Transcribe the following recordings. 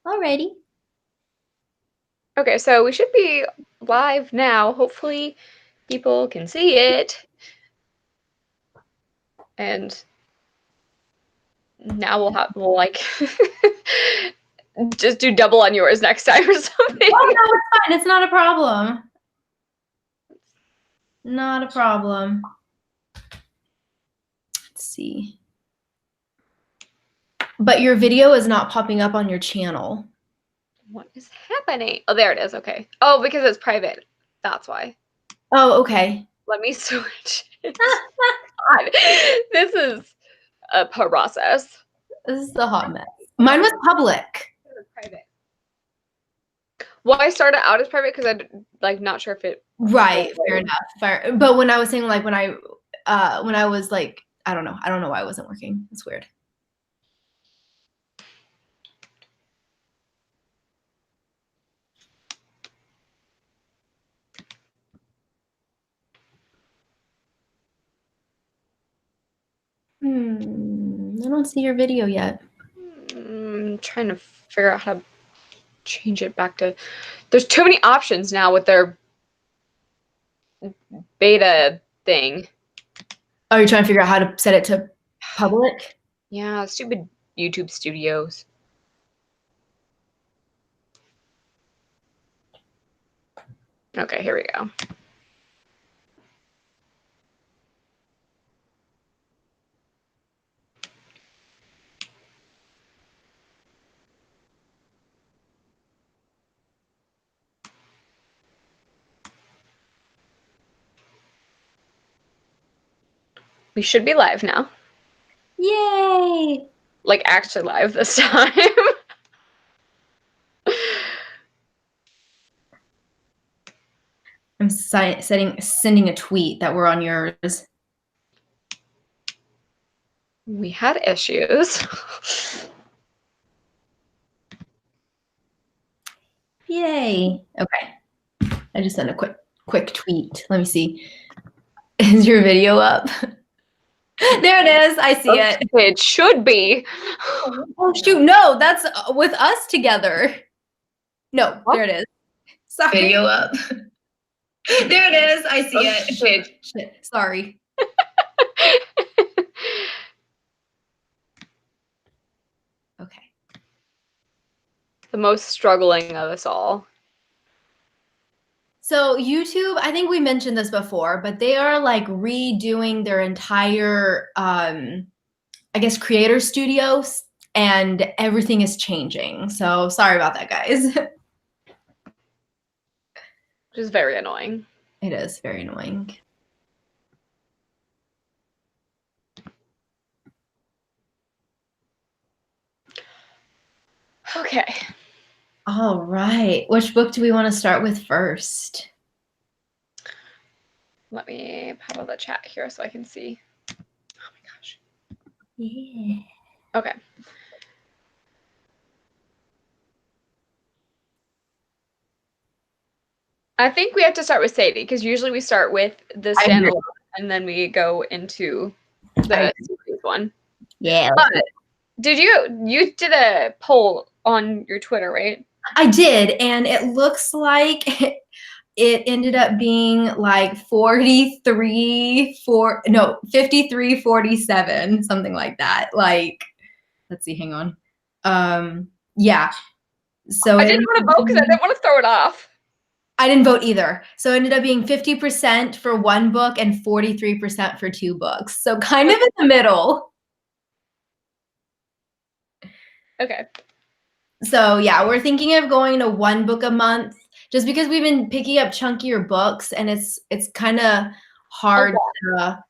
Alrighty. Okay, so we should be live now. Hopefully people can see it. And now we'll like just do double on yours next time or something. Oh, no, it's fine. It's not a problem. Not a problem. Let's see. But your video is not popping up on your channel. What is happening? Oh, there it is. Okay. Oh, because it's private. That's why. Oh, okay. Let me switch. God, this is a process. This is a hot mess. Mine was public. It was private. Well, I started out as private because I'm like not sure if it. Right. Fair enough. Fair. But when I was saying like when I was like, I don't know why it wasn't working. It's weird. I don't see your video yet. I'm trying to figure out how to change it back to. There's too many options now with their beta thing. Oh, you're trying to figure out how to set it to public? Yeah, stupid YouTube studios. Okay, here we go. We should be live now. Yay! Like actually live this time. I'm sending a tweet that we're on yours. We had issues. Yay! Okay, I just sent a quick tweet. Let me see. Is your video up? There it is. I see it. It should be. Oh shoot! No, that's with us together. No, there it is. Sorry. Video up. There it is. I see it. Shit. Sorry. Okay. The most struggling of us all. So YouTube, I think we mentioned this before, but they are like redoing their entire, I guess, creator studios, and everything is changing. So sorry about that, guys. Which is very annoying. It is very annoying. Okay. All right. Which book do we want to start with first? Let me pop up the chat here so I can see. Oh my gosh. Yeah. Okay. I think we have to start with Sadie because usually we start with the standalone and then we go into the series one. Yeah. But you did a poll on your Twitter, right? I did, and it looks like it ended up being like 53-47, something like that. Like, let's see, hang on. Yeah. So I didn't want to vote because I didn't want to throw it off. I didn't vote either. So it ended up being 50% for one book and 43% for two books. So kind of in the middle. Okay. So yeah, we're thinking of going to one book a month just because we've been picking up chunkier books and it's kind of hard to,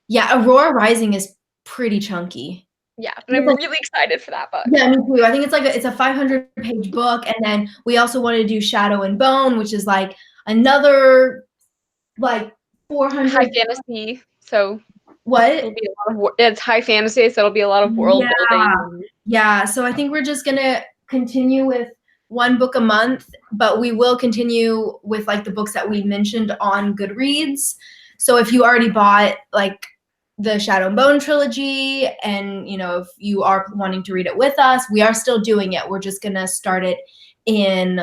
yeah, Aurora Rising is pretty chunky. Yeah, and I'm really excited for that book. Yeah, me too. I think it's a 500-page book, and then we also want to do Shadow and Bone, which is like another like 400. High fantasy, so what? It'll be a lot of it's high fantasy, so it'll be a lot of world building. Yeah, so I think we're just gonna continue with one book a month, but we will continue with like the books that we mentioned on Goodreads. So if you already bought like the Shadow and Bone trilogy, and if you are wanting to read it with us, we are still doing it. We're just gonna start it in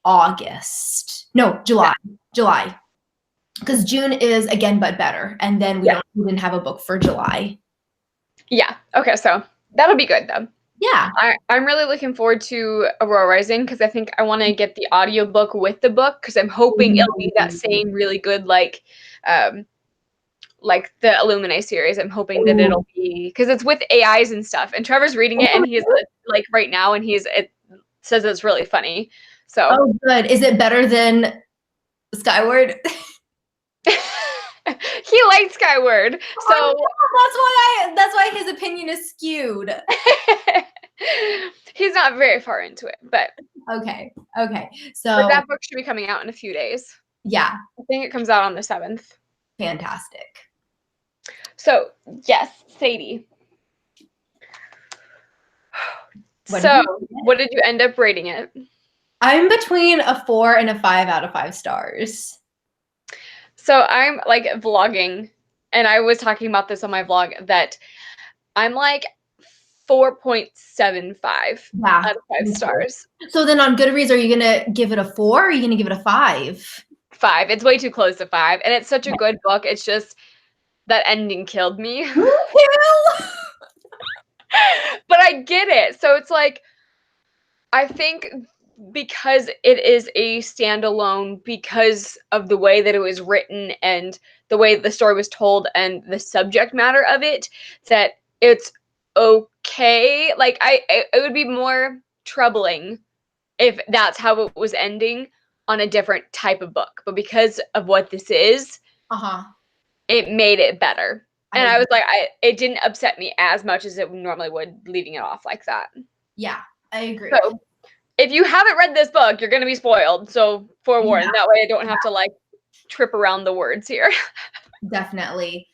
August. No, July. Because June is Again But Better, and then we didn't have a book for July. Yeah. Okay, so that'll be good though. Yeah. I'm really looking forward to Aurora Rising because I think I want to get the audiobook with the book because I'm hoping it'll be that same really good like the Illuminae series. I'm hoping that it'll be because it's with AIs and stuff. And Trevor's reading it and he's like right now and it says it's really funny. So oh, good. Is it better than Skyward? He liked Skyward, so that's why his opinion is skewed. He's not very far into it, but okay. So that book should be coming out in a few days. Yeah, I think it comes out on the 7th. Fantastic. So yes, Sadie. What did you end up rating it? I'm between a 4 and a 5 out of 5 stars. So I'm like vlogging, and I was talking about this on my vlog that I'm like 4.75 out of 5 stars. So then on Goodreads, are you gonna give it a 4 or are you gonna give it a 5? 5. It's way too close to 5, and it's such a good book. It's just that ending killed me. But I get it. So it's like, I think because it is a standalone, because of the way that it was written and the way the story was told and the subject matter of it, that it's okay. Like it would be more troubling if that's how it was ending on a different type of book. But because of what this is, it made it better. And I was like, it didn't upset me as much as it normally would, leaving it off like that. Yeah, I agree. So if you haven't read this book, you're going to be spoiled. So forewarned. That way I don't have to like trip around the words here. Definitely.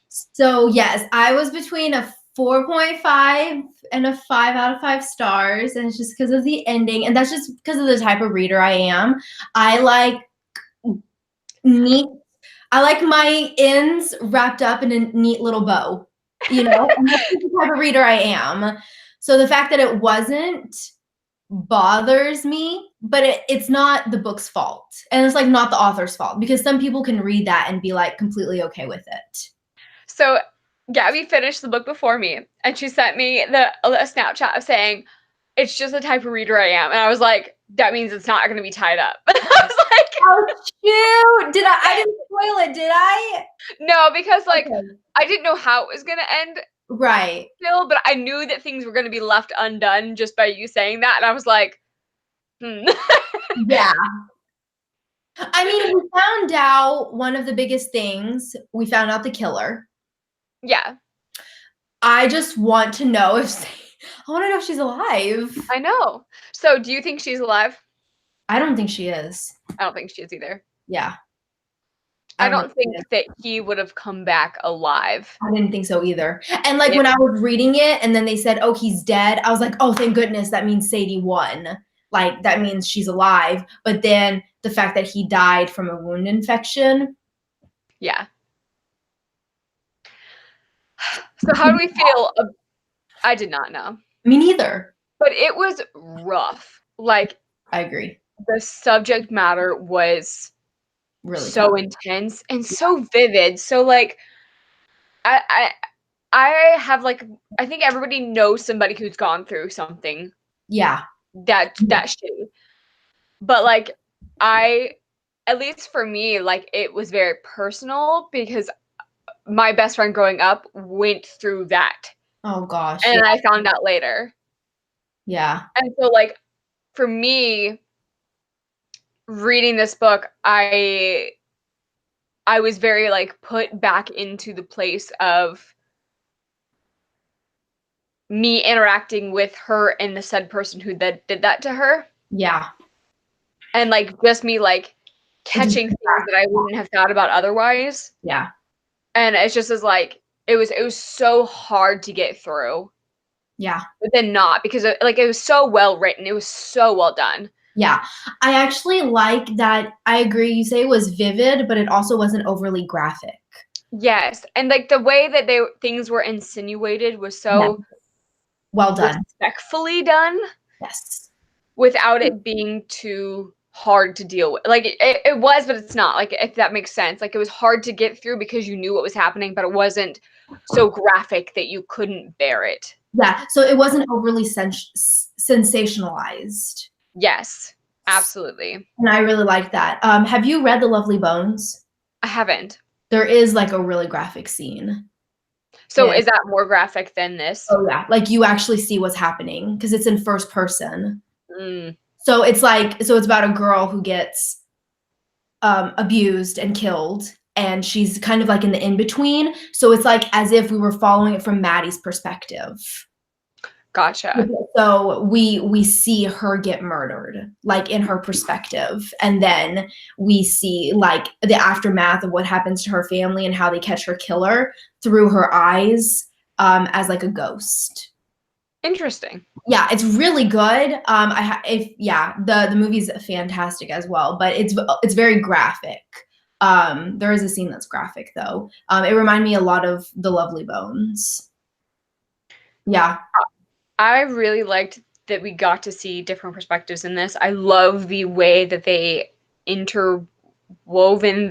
So yes, I was between a 4.5 and a 5 out of 5 stars. And it's just because of the ending. And that's just because of the type of reader I am. I like my ends wrapped up in a neat little bow, and that's the type of reader I am. So the fact that it wasn't bothers me, but it's not the book's fault. And it's like not the author's fault, because some people can read that and be like completely okay with it. So Gabby finished the book before me, and she sent me a Snapchat of saying, it's just the type of reader I am. And I was like, that means it's not going to be tied up. I was like, oh shoot, I didn't spoil it, did I? No, because like I didn't know how it was going to end. Right. Still, but I knew that things were going to be left undone just by you saying that. And I was like, Yeah. I mean, we found out one of the biggest things. We found out the killer. Yeah. I just want to know if she's alive. I know. So do you think she's alive? I don't think she is. I don't think she is either. Yeah. I don't think that he would have come back alive. I didn't think so either. And like when I was reading it and then they said, oh, he's dead, I was like, oh, thank goodness. That means Sadie won. Like, that means she's alive. But then the fact that he died from a wound infection. Yeah. So how do we feel? I did not know. Me neither. But it was rough. Like, I agree. The subject matter was really so intense and so vivid. So like, I have like, I think everybody knows somebody who's gone through something. Yeah. That shitty. But like, at least for me, like it was very personal because my best friend growing up went through that. Oh gosh. And I found out later. Yeah. And so like, for me, reading this book, I was very like put back into the place of me interacting with her and the said person who did that to her. Yeah. And like just me like catching things that I wouldn't have thought about otherwise. Yeah. And it's just as like it was so hard to get through. Yeah. But then not, because it was so well written. It was so well done. Yeah. I actually like that. I agree. You say it was vivid, but it also wasn't overly graphic. Yes, and, like, the way that things were insinuated was Yeah. so Well done. respectfully done Yes. without it being too hard to deal with. Like, it was, but it's not, like, if that makes sense. Like, it was hard to get through because you knew what was happening, but it wasn't so graphic that you couldn't bear it. Yeah, so it wasn't overly sensationalized. Yes, absolutely. And I really like that. Have you read The Lovely Bones? I haven't. There is like a really graphic scene. So is that more graphic than this? Oh yeah, like you actually see what's happening because it's in first person. Mm. So it's about a girl who gets abused and killed, and she's kind of like in the in-between. So it's like as if we were following it from Maddie's perspective. Gotcha. So we see her get murdered, like in her perspective, and then we see like the aftermath of what happens to her family and how they catch her killer through her eyes, as like a ghost. Interesting. Yeah, it's really good. The movie's fantastic as well, but it's very graphic. There is a scene that's graphic though. It reminded me a lot of The Lovely Bones. Yeah. I really liked that we got to see different perspectives in this. I love the way that they interwoven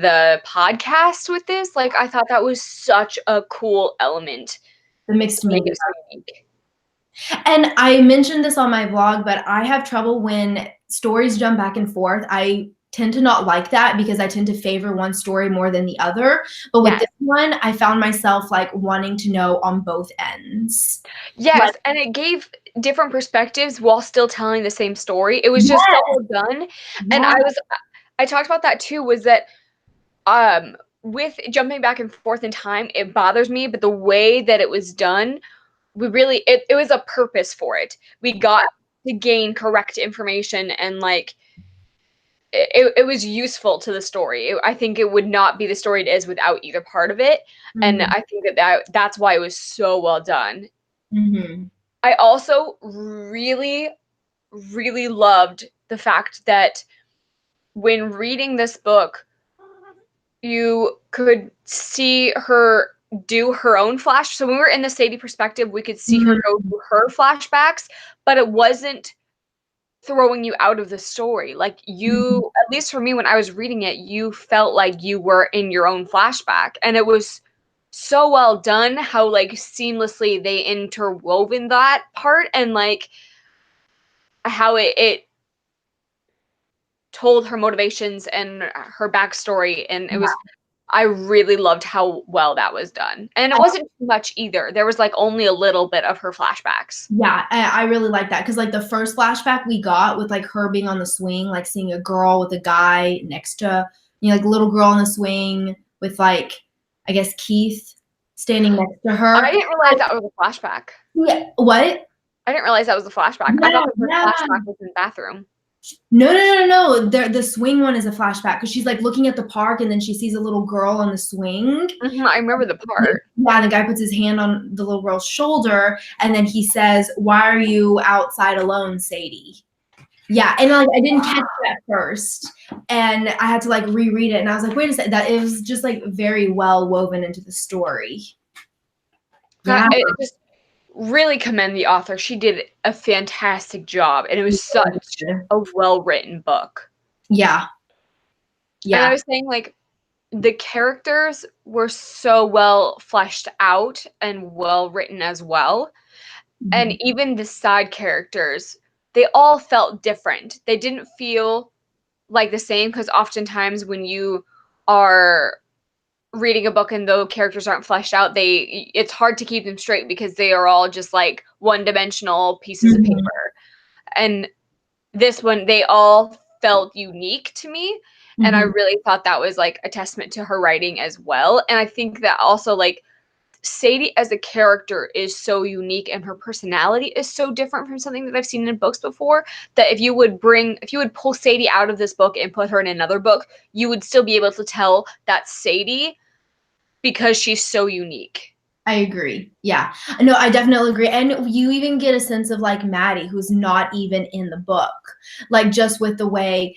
the podcast with this. Like, I thought that was such a cool element The mixed to make media. it so unique. And I mentioned this on my vlog, but I have trouble when stories jump back and forth. I tend to not like that because I tend to favor one story more than the other. But with this one, I found myself like wanting to know on both ends. Yes, Like, and it gave different perspectives while still telling the same story. It was just so well done. And I talked about that too, was that with jumping back and forth in time, it bothers me, but the way that it was done, it was a purpose for it. We got to gain correct information, and like it was useful to the story. I think it would not be the story it is without either part of it. And I think that's why it was so well done. Mm-hmm. I also really, really loved the fact that when reading this book, you could see her do her own flash. So when we were in the Sadie perspective, we could see her go through her flashbacks, but it wasn't throwing you out of the story. Like, you, at least for me, when I was reading it, you felt like you were in your own flashback, and it was so well done how like seamlessly they interwoven that part, and like how it told her motivations and her backstory, and it was, I really loved how well that was done. And it wasn't too much either. There was like only a little bit of her flashbacks. Yeah, I really like that because like the first flashback we got with like her being on the swing, like seeing a girl with a guy next to, like a little girl on the swing with like, I guess Keith standing next to her. I didn't realize that was a flashback. Yeah, what? I didn't realize that was a flashback. I thought the flashback was in the bathroom. No. The swing one is a flashback because she's like looking at the park and then she sees a little girl on the swing. I remember the part. Yeah, and the guy puts his hand on the little girl's shoulder and then he says, "Why are you outside alone, Sadie?" Yeah, and like I didn't catch it at first, and I had to like reread it, and I was like, "Wait a second!" That it was just like very well woven into the story. Yeah, it just really commend the author. She did a fantastic job, and it was such a well-written book. Yeah. And I was saying, like, the characters were so well fleshed out and well written as well. And even the side characters, they all felt different. They didn't feel like the same, because oftentimes when you are reading a book and the characters aren't fleshed out, it's hard to keep them straight because they are all just like one-dimensional pieces of paper. And this one, they all felt unique to me, and I really thought that was like a testament to her writing as well. And I think that also like Sadie as a character is so unique, and her personality is so different from something that I've seen in books before, that if you would pull Sadie out of this book and put her in another book, you would still be able to tell that's Sadie because she's so unique. I agree. Yeah. No, I definitely agree. And you even get a sense of like Maddie, who's not even in the book, like just with the way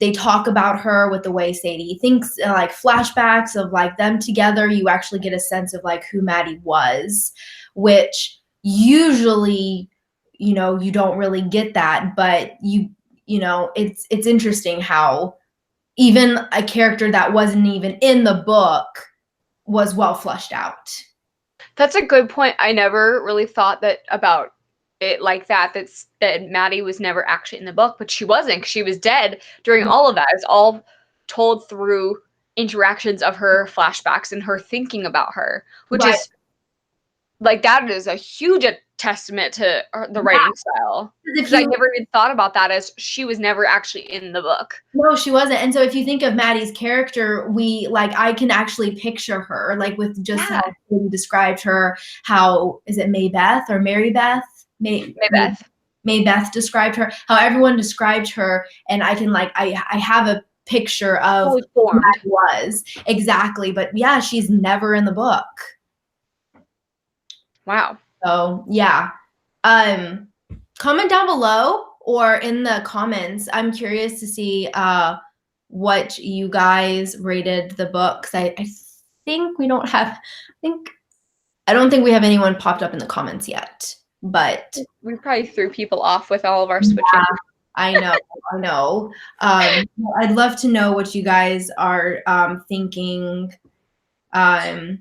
they talk about her with the way Sadie thinks, like flashbacks of like them together, you actually get a sense of like who Maddie was, which usually, you know, you don't really get that, but you know, it's interesting how even a character that wasn't even in the book was well fleshed out. That's a good point. I never really thought that about it like that. That Maddie was never actually in the book, but she wasn't, 'cause she was dead during all of that. It's all told through interactions of her flashbacks and her thinking about her, which Right. is like, that is a huge testament to the writing style. If Because I you never even thought about that, as she was never actually in the book. No, she wasn't. And so if you think of Maddie's character, I can actually picture her, like with just how you described her, how is it Maybeth or Mary Beth? Maybeth. Maybeth described her, how everyone described her, and I can I have a picture of Fully who formed. Maddie was. Exactly. But yeah, she's never in the book. Wow. So yeah. Comment down below or in the comments. I'm curious to see what you guys rated the book. 'Cause I think we don't have, I don't think we have anyone popped up in the comments yet, but we probably threw people off with all of our switching. Yeah, I know. I'd love to know what you guys are thinking. I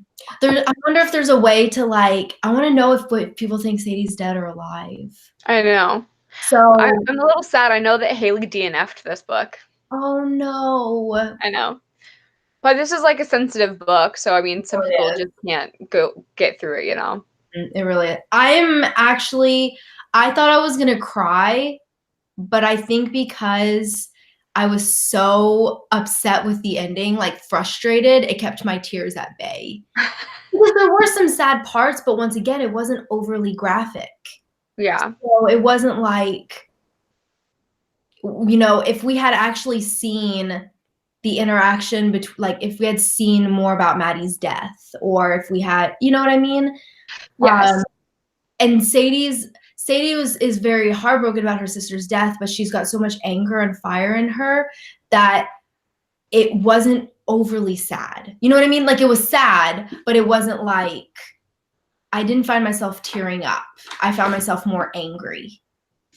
wonder if there's a way to I want to know if people think Sadie's dead or alive. I know. So I'm a little sad. I know that Haley DNF'd this book. Oh no. I know. But this is like a sensitive book, so I mean, some people just can't get through it, you know? It really is. I thought I was gonna cry, but I think because I was so upset with the ending, like frustrated, it kept my tears at bay. Because there were some sad parts, but once again, it wasn't overly graphic. Yeah. So it wasn't like, you know, if we had actually seen the interaction between, like if we had seen more about Maddie's death, or if we had, you know what I mean? Yes. And Sadie is very heartbroken about her sister's death, but she's got so much anger and fire in her that it wasn't overly sad. You know what I mean? Like it was sad, but it wasn't like, I didn't find myself tearing up. I found myself more angry,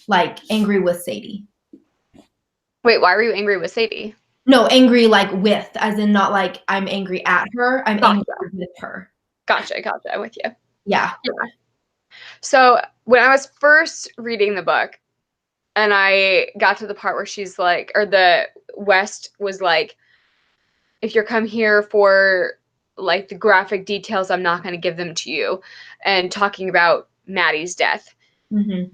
like angry with Sadie. Wait, why were you angry with Sadie? No, angry like with, as in not like I'm angry at her. I'm angry with her. Gotcha. I'm with you. Yeah. So when I was first reading the book, and I got to the part where she's like, or the West was like, if you're come here for like the graphic details, I'm not going to give them to you, and talking about Maddie's death. Mm-hmm.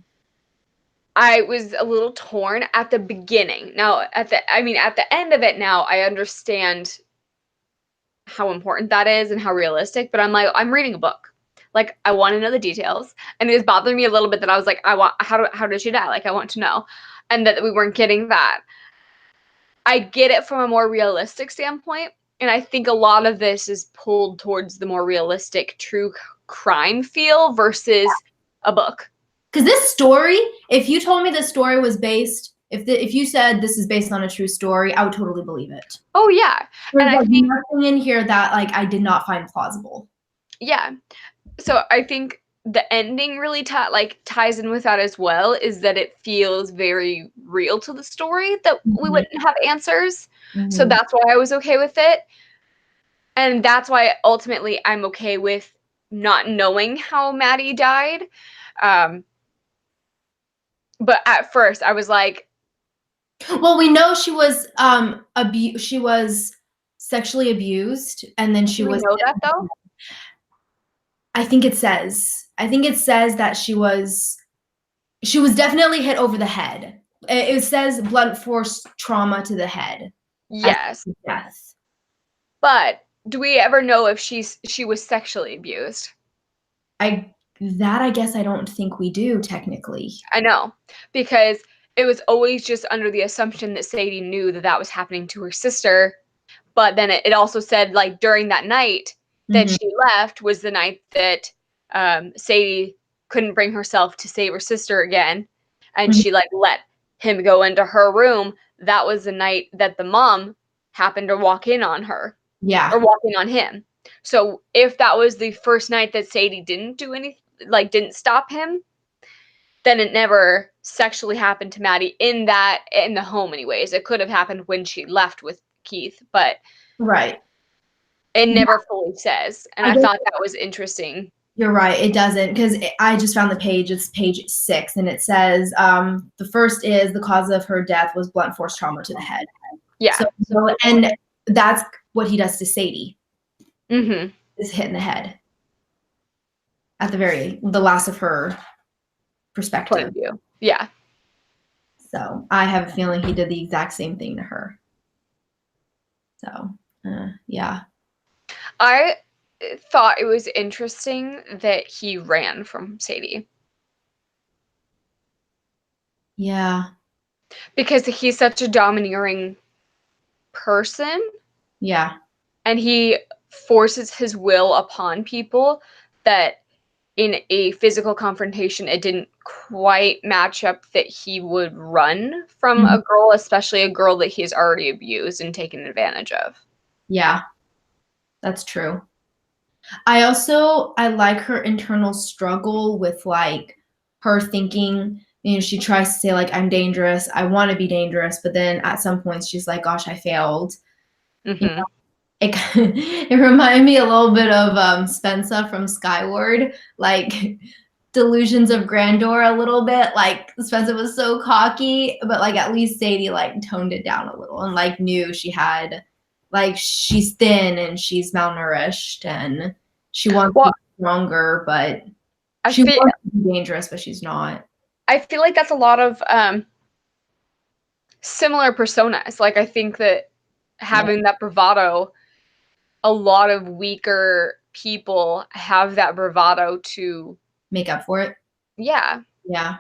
I was a little torn at the beginning. Now, at the end of it now, I understand how important that is and how realistic, but I'm like, I'm reading a book. Like, I want to know the details. And it was bothering me a little bit that I was like, how did she die? Like, I want to know. And that we weren't getting that. I get it from a more realistic standpoint. And I think a lot of this is pulled towards the more realistic true crime feel versus a book. Because this story, if you told me this story was based, if you said this is based on a true story, I would totally believe it. Oh yeah. There's and I think nothing in here that like I did not find plausible. Yeah. So I think the ending really ties in with that as well, is that it feels very real to the story, that we wouldn't have answers. So that's why I was okay with it. And that's why ultimately I'm okay with not knowing how Maddie died. But at first I was like, well, we know she was she was sexually abused, and then she was. Do we know that though? I think it says that she was definitely hit over the head. It says blunt force trauma to the head. Yes. Yes. But do we ever know if she was sexually abused? I guess I don't think we do technically. I know, because it was always just under the assumption that Sadie knew that was happening to her sister. But then it also said, like, during that night that she left was the night that Sadie couldn't bring herself to save her sister again. And she, like, let him go into her room. that was the night that the mom happened to walk in on her. Yeah. Or walk in on him. So if that was the first night that Sadie didn't do anything, like didn't stop him, then it never sexually happened to Maddie in the home anyways. It could have happened when she left with Keith, but Right. it Yeah. never fully says. And I thought that was interesting. You're right. It doesn't, because I just found the page. It's page 6, and it says the first is the cause of her death was blunt force trauma to the head. Yeah. So and that's what he does to Sadie. Mm-hmm. Is hit in the head. At the last of her perspective. Point of view. Yeah. So I have a feeling he did the exact same thing to her. So, yeah. I thought it was interesting that he ran from Sadie. Yeah. Because he's such a domineering person. Yeah. And he forces his will upon people that in a physical confrontation, it didn't quite match up that he would run from a girl, especially a girl that he's already abused and taken advantage of. Yeah. That's true. I like her internal struggle with like her thinking, she tries to say like, I'm dangerous. I want to be dangerous. But then at some points she's like, gosh, I failed. Mm-hmm. It reminded me a little bit of Spencer from Skyward, like delusions of grandeur a little bit. Like Spencer was so cocky, but like at least Sadie like toned it down a little and like knew she had, like she's thin and she's malnourished and she wants to be stronger, but she wants to be dangerous, but she's not. I feel like that's a lot of similar personas. Like I think that having that bravado, a lot of weaker people have that bravado to make up for it. Yeah. Yeah.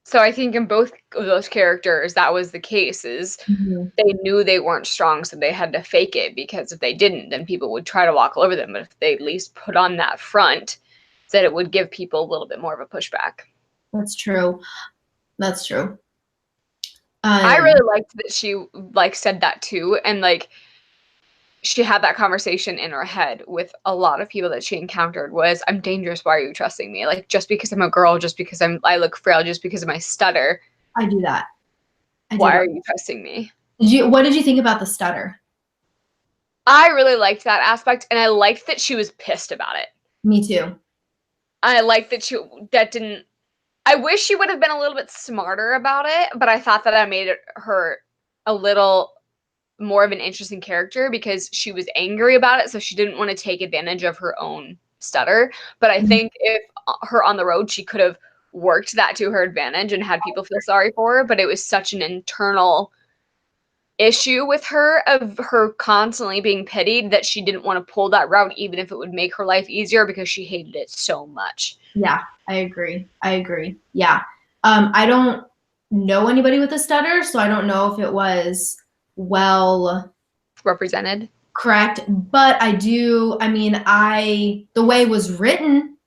So I think in both of those characters, that was the case, is they knew they weren't strong, so they had to fake it, because if they didn't, then people would try to walk all over them. But if they at least put on that front, that it would give people a little bit more of a pushback. That's true. That's true. I really liked that she like said that too, and like she had that conversation in her head with a lot of people that she encountered was, I'm dangerous, why are you trusting me? Like, just because I'm a girl, just because I look frail, just because of my stutter. I do that. Why are you trusting me? What did you think about the stutter? I really liked that aspect, and I liked that she was pissed about it. Me too. I liked that I wish she would have been a little bit smarter about it, but I thought that I made her a little more of an interesting character because she was angry about it, so she didn't want to take advantage of her own stutter. But I think if her on the road, she could have worked that to her advantage and had people feel sorry for her, but it was such an internal issue with her of her constantly being pitied that she didn't want to pull that route, even if it would make her life easier, because she hated it so much. Yeah, I agree. Yeah. I don't know anybody with a stutter, so I don't know if it was well represented. Correct. But the way it was written,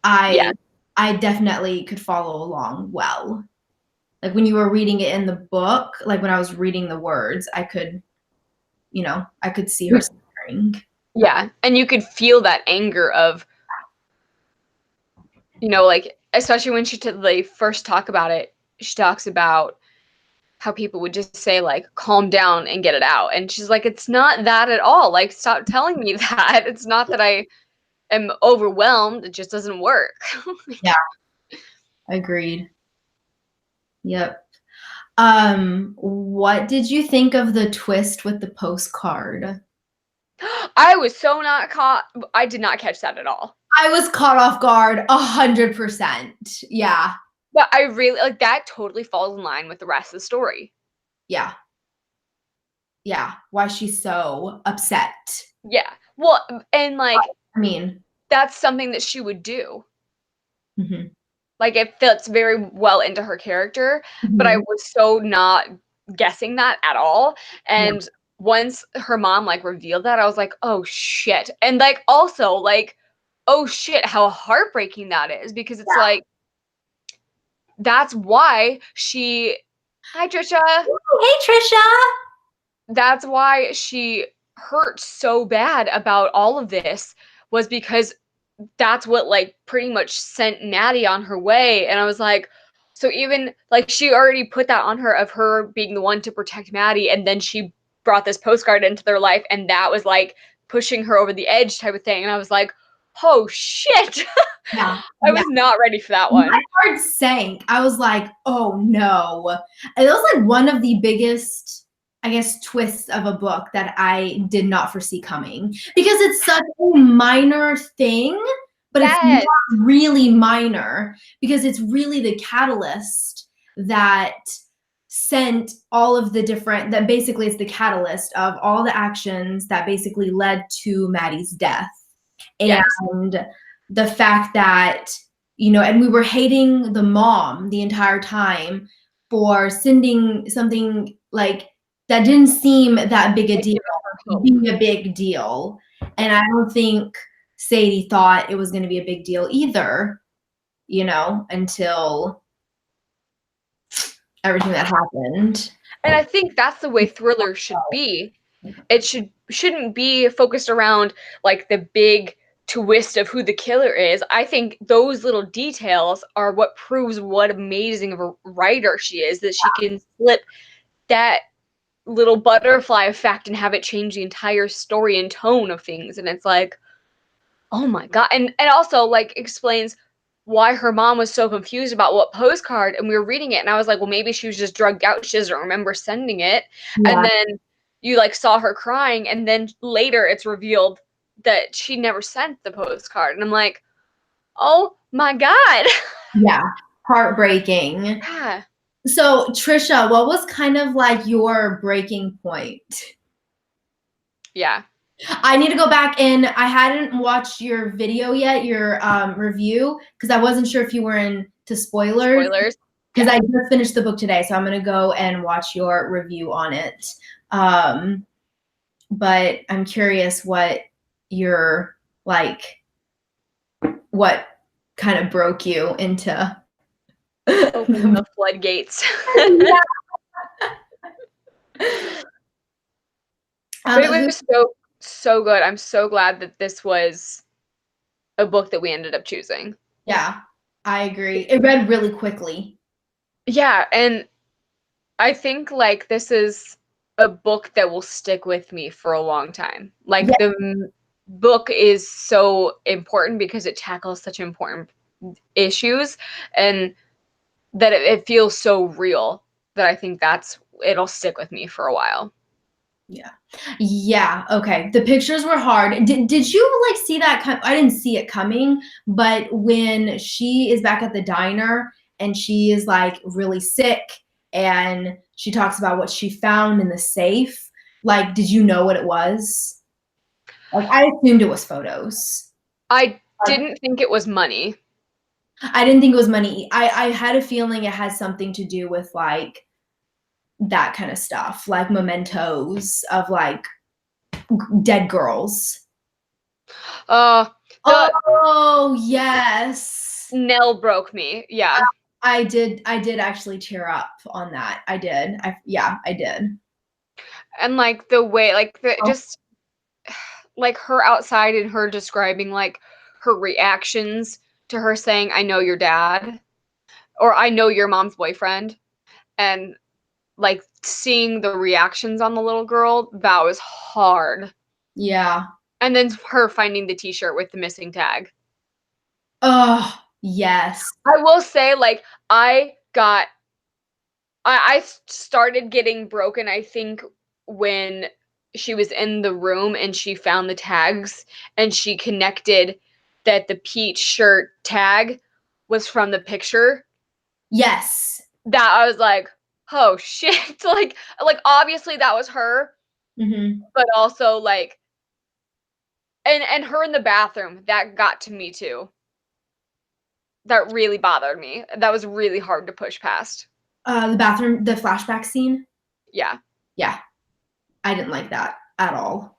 I definitely could follow along well. Like when you were reading it in the book, like when I was reading the words, I could see her stuttering. Yeah. And you could feel that anger of, like, especially when they first talk about it, she talks about how people would just say, like, calm down and get it out. And she's like, it's not that at all. Like, stop telling me that. It's not that I am overwhelmed. It just doesn't work. Yeah. Agreed. Yep. What did you think of the twist with the postcard? I was so not caught. I did not catch that at all. I was caught off guard 100%. Yeah. But I really like that. Totally falls in line with the rest of the story. Yeah. Yeah. Why she's so upset. Yeah. Well, and like, that's something that she would do. Mm-hmm. Like, it fits very well into her character, but I was so not guessing that at all. And once her mom like revealed that, I was like, oh shit. And like, also like, oh shit, how heartbreaking that is, because it's like, that's why she Hi, Trisha. Oh, hey, Trisha. That's why she hurt so bad about all of this, was because that's what like pretty much sent Maddie on her way. And I was like, so even like she already put that on her of her being the one to protect Maddie, and then she brought this postcard into their life, and that was like pushing her over the edge type of thing. And I was like, oh shit. Yeah, I yeah. was not ready for that My one. heart sank. I was like, oh no. And that was like one of the biggest, I guess, twists of a book that I did not foresee coming. Because it's such a minor thing, but it's Yes. not really minor because it's really the catalyst that sent all of the different, that basically is the catalyst of all the actions that basically led to Maddie's death. Yes. And the fact that, you know, and we were hating the mom the entire time for sending something like that didn't seem that big a deal, being a big deal. And I don't think Sadie thought it was going to be a big deal either, you know, until everything that happened. And I think that's the way thrillers should be. It shouldn't be focused around like the big twist of who the killer is. I think those little details are what proves what amazing of a writer she is, that she can flip that little butterfly effect and have it change the entire story and tone of things. And it's like, oh my god. And also like explains why her mom was so confused about what postcard, and we were reading it and I was like, well, maybe she was just drugged out, she doesn't remember sending it. And Yeah. then you like saw her crying, and then later it's revealed that she never sent the postcard, and I'm like, oh my god. Yeah. Heartbreaking. Yeah. So, Trisha, what was kind of like your breaking point? Yeah. I need to go back and I hadn't watched your video yet, your review, because I wasn't sure if you were into spoilers. Spoilers. Because Yeah. I just finished the book today, so I'm gonna go and watch your review on it. Um, but I'm curious what your like, what kind of broke you into. Open the floodgates. But it was so good. I'm so glad that this was a book that we ended up choosing. Yeah, I agree. It read really quickly. Yeah, and I think like this is a book that will stick with me for a long time. Like Yeah, the book is so important because it tackles such important issues, and that it feels so real, that I think it'll stick with me for a while. yeah, yeah. Okay, the pictures were hard. Did you like see that? I didn't see it coming, but when she is back at the diner and she is like really sick and she talks about what she found in the safe, like, did you know what it was? Like, I assumed it was photos. I didn't think it was money. I didn't think it was money. I had a feeling it had something to do with like that kind of stuff, like mementos of like dead girls. Uh the Oh, yes. Nell broke me. Yeah. I did actually tear up on that. I did. Yeah, I did. And like the way like the Oh, just like her outside and her describing like her reactions to her saying, I know your dad, or I know your mom's boyfriend, and like seeing the reactions on the little girl, that was hard. yeah. And then her finding the t-shirt with the missing tag. Oh, yes. I will say, like, I started getting broken, I think, when she was in the room and she found the tags and she connected that the peach shirt tag was from the picture. Yes. That I was like, oh shit. Like obviously that was her, Hmm. but also like and her in the bathroom, that got to me too. That really bothered me. That was really hard to push past. The bathroom, the flashback scene. Yeah. Yeah, I didn't like that at all.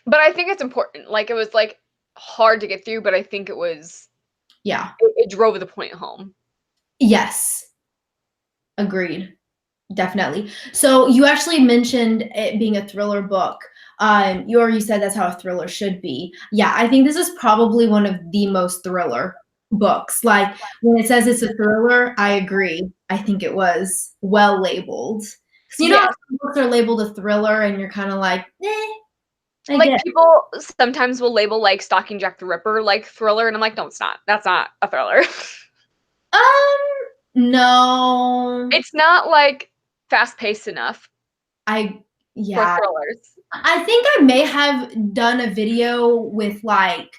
But I think it's important. Like it was like hard to get through, but I think Yeah. it drove the point home. Yes. Agreed. Definitely. So you actually mentioned it being a thriller book. You said that's how a thriller should be. Yeah, I think this is probably one of the most thriller books. Like when it says it's a thriller, I agree. I think it was well labeled. Because you know how Yes. some books are labeled a thriller and you're kind of like, I Like, get people sometimes will label, like, Stalking Jack the Ripper, like, thriller, and I'm like, "No, it's not. That's not a thriller." No. It's not, like, fast-paced enough for Yeah. thrillers. I think I may have done a video with like,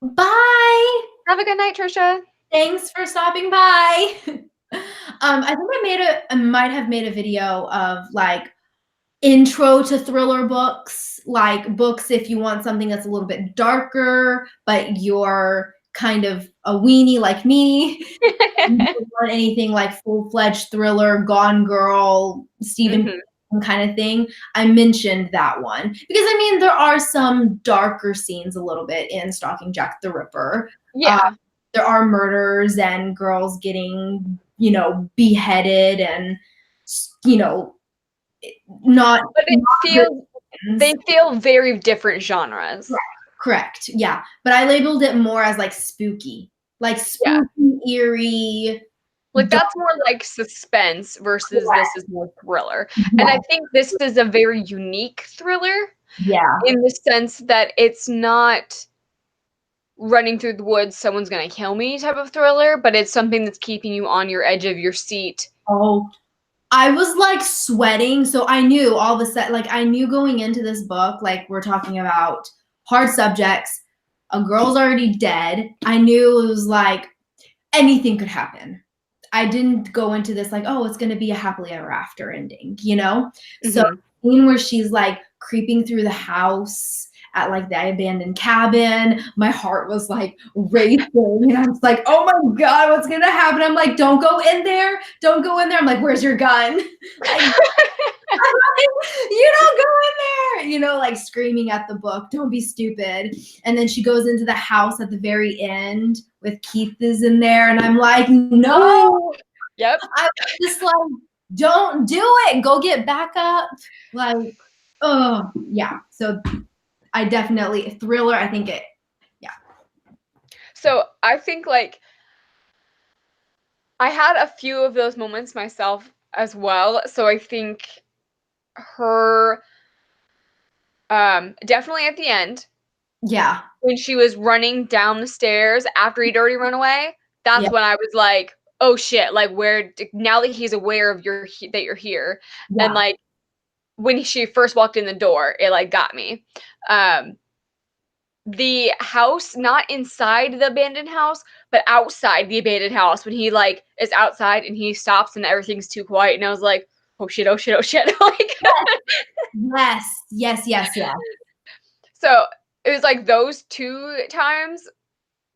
bye. Have a good night, Trisha. Thanks for stopping by. I think I might have made a video of like intro to thriller books, like books if you want something that's a little bit darker, but you're kind of a weenie like me. You don't want anything like full-fledged thriller, Gone Girl, Stephen Mhm. King kind of thing. I mentioned that one because I mean there are some darker scenes a little bit in Stalking Jack the Ripper. Yeah. There are murders and girls getting, beheaded and, you know, not, But not good they things. feel very different genres. Correct. Yeah. But I labeled it more as like Yeah. spooky, eerie, Like, dark. that's more like suspense versus this is more thriller. And I think this is a very unique thriller Yeah. in the sense that it's not running through the woods, someone's gonna kill me type of thriller, but it's something that's keeping you on your edge of your seat. Oh, I was like sweating. So I knew all of a sudden, like I knew going into this book, like we're talking about hard subjects. A girl's already dead. I knew it was like anything could happen. I didn't go into this like, oh, it's gonna be a happily ever after ending, you know? So Mhm. scene where she's like creeping through the house at like the abandoned cabin, my heart was like racing and I was like, oh my God, what's gonna happen? I'm like, don't go in there. Don't go in there. I'm like, where's your gun? Like, you don't go in there, like screaming at the book, don't be stupid. And then she goes into the house at the very end with Keith is in there, and I'm like, no, Ooh. Yep. I was just like, don't do it. Go get back up. Like, oh yeah. So I definitely thriller. I think it. Yeah. So, I think, like, I had a few of those moments myself as well, so I think her, definitely at the end, Yeah. when she was running down the stairs after he'd already run away, Yeah. that's when I was like, "Oh shit, like, where now that he's aware of that you're here," and, Yeah. like, when she first walked in the door, it, like, got me. Um, the house, not inside the abandoned house, but outside the abandoned house, when he, like, is outside and he stops and everything's too quiet, and I was like, "Oh shit, oh shit, oh shit," like, Yes. Yes. Yes. Yes. so, it was, like, those 2 times.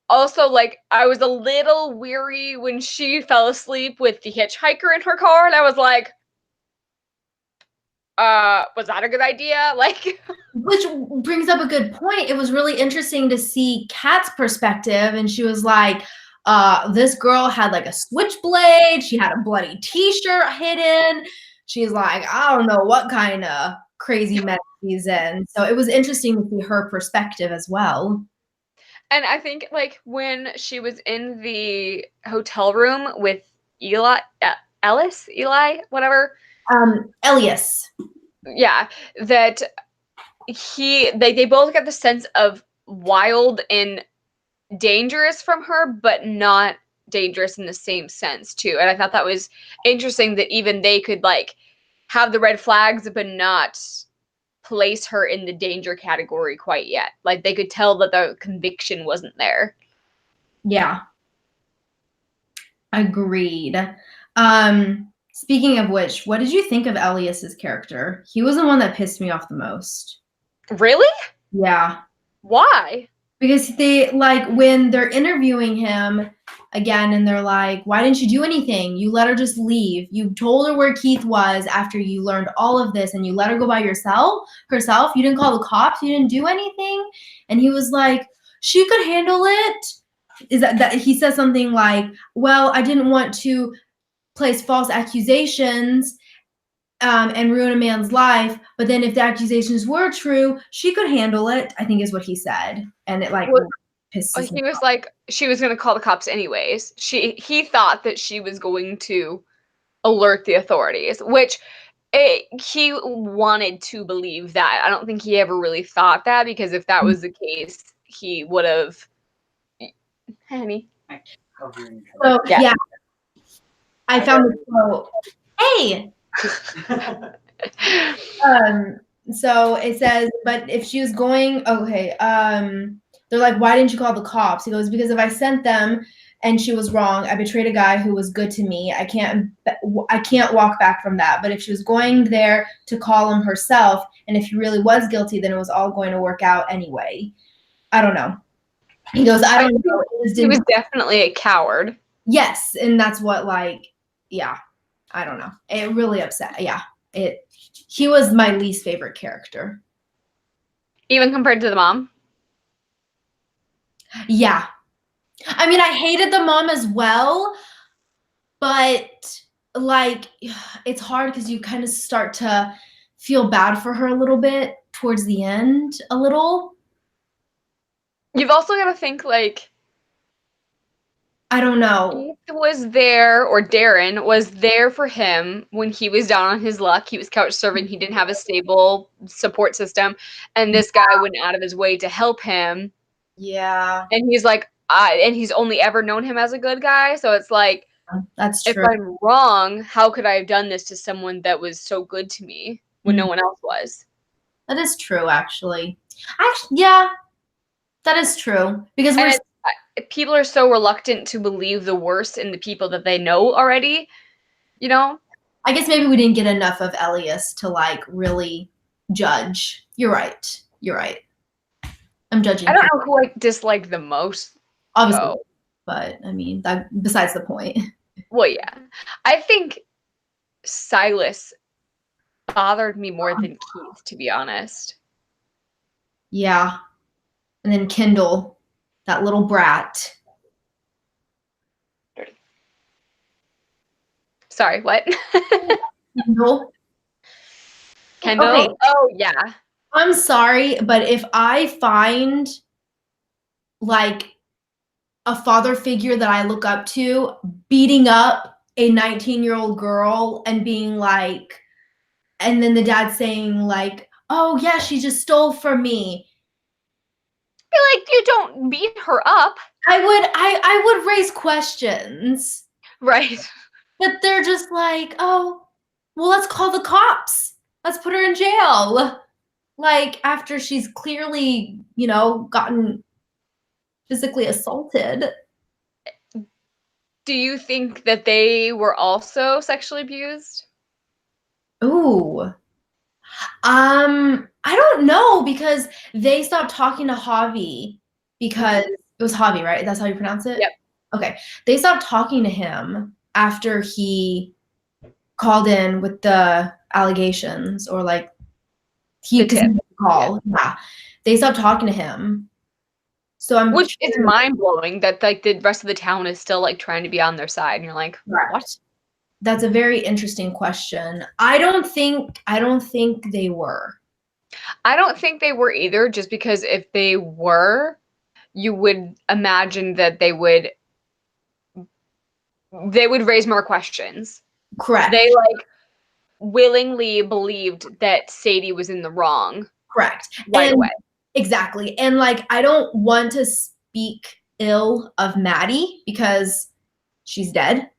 Also, like, I was a little weary when she fell asleep with the hitchhiker in her car, and I was like, was that a good idea?" Like, Which brings up a good point. It was really interesting to see Kat's perspective, and she was like, this girl had like a switchblade, she had a bloody t-shirt hidden. She's like, I don't know what kind of crazy mess she's in. So it was interesting to see her perspective as well. and I think, like, when she was in the hotel room with Eli, whatever, Elias. yeah, that they both got the sense of wild and dangerous from her, but not dangerous in the same sense too. And I thought that was interesting that even they could, like, have the red flags but not place her in the danger category quite yet. Like, they could tell that the conviction wasn't there. Yeah, agreed. Speaking of which, what did you think of Elias's character? He was the one that pissed me off the most. Really? Yeah. Why? Because they like when they're interviewing him again and they're like, why didn't you do anything? You let her just leave. You told her where Keith was after you learned all of this and you let her go by herself. You didn't call the cops. You didn't do anything. And he was like, she could handle it. Is that he says something like, well, I didn't want to place false accusations and ruin a man's life, but then if the accusations were true, she could handle it, I think is what he said. And it like pisses me he was off. like, she was going to call the cops anyways. He thought that she was going to alert the authorities, which he wanted to believe that. I don't think he ever really thought that, because if that was the case, he would have. Honey. So Yeah. I found the quote. Hey. So it says, but if she was going, okay, they're like, why didn't you call the cops? He goes, because if I sent them and she was wrong, I betrayed a guy who was good to me. I can't walk back from that. But if she was going there to call him herself, and if he really was guilty, then it was all going to work out anyway. I don't know. He goes, I don't know. He was definitely a coward. Yes, and that's what, like, yeah, I don't know. It really upset. Yeah, he was my least favorite character. Even compared to the mom? Yeah. I mean, I hated the mom as well, but like, it's hard because you kind of start to feel bad for her a little bit towards the end, a little. You've also got to think, like, I don't know. Keith was there, or Darren was there for him when he was down on his luck. He was couch surfing. He didn't have a stable support system. And this guy went out of his way to help him. Yeah. And he's like, and he's only ever known him as a good guy. So it's like, that's true. If I'm wrong, how could I have done this to someone that was so good to me when no one else was? That is true, actually. Yeah, that is true. Because people are so reluctant to believe the worst in the people that they know already, you know? I guess maybe we didn't get enough of Elias to, like, really judge. You're right. You're right. I'm judging. I don't know who I disliked the most. Obviously. But, I mean, that besides the point. Well, yeah. I think Silas bothered me more than Keith, to be honest. Yeah. And then Kendall, that little brat. Sorry, what? Kendall. Okay. Oh, yeah. I'm sorry, but if I find, like, a father figure that I look up to beating up a 19-year-old girl and being like, and then the dad saying, like, oh, yeah, she just stole from me. I feel like you don't beat her up. I would raise questions. Right. But they're just like, oh, well, let's call the cops. Let's put her in jail. Like, after she's clearly, gotten physically assaulted. Do you think that they were also sexually abused? Ooh. I don't know, because they stopped talking to Javi because it was Javi, right? That's how you pronounce it? Yep. Okay. They stopped talking to him after he called in with the allegations, or like he call. Yeah. They stopped talking to him. So Which is mind blowing that like the rest of the town is still like trying to be on their side, and you're like, what? That's a very interesting question. I don't think they were. I don't think they were either, just because if they were, you would imagine that they would raise more questions. Correct. They like willingly believed that Sadie was in the wrong. Correct. Right away. Exactly. And like, I don't want to speak ill of Maddie because she's dead,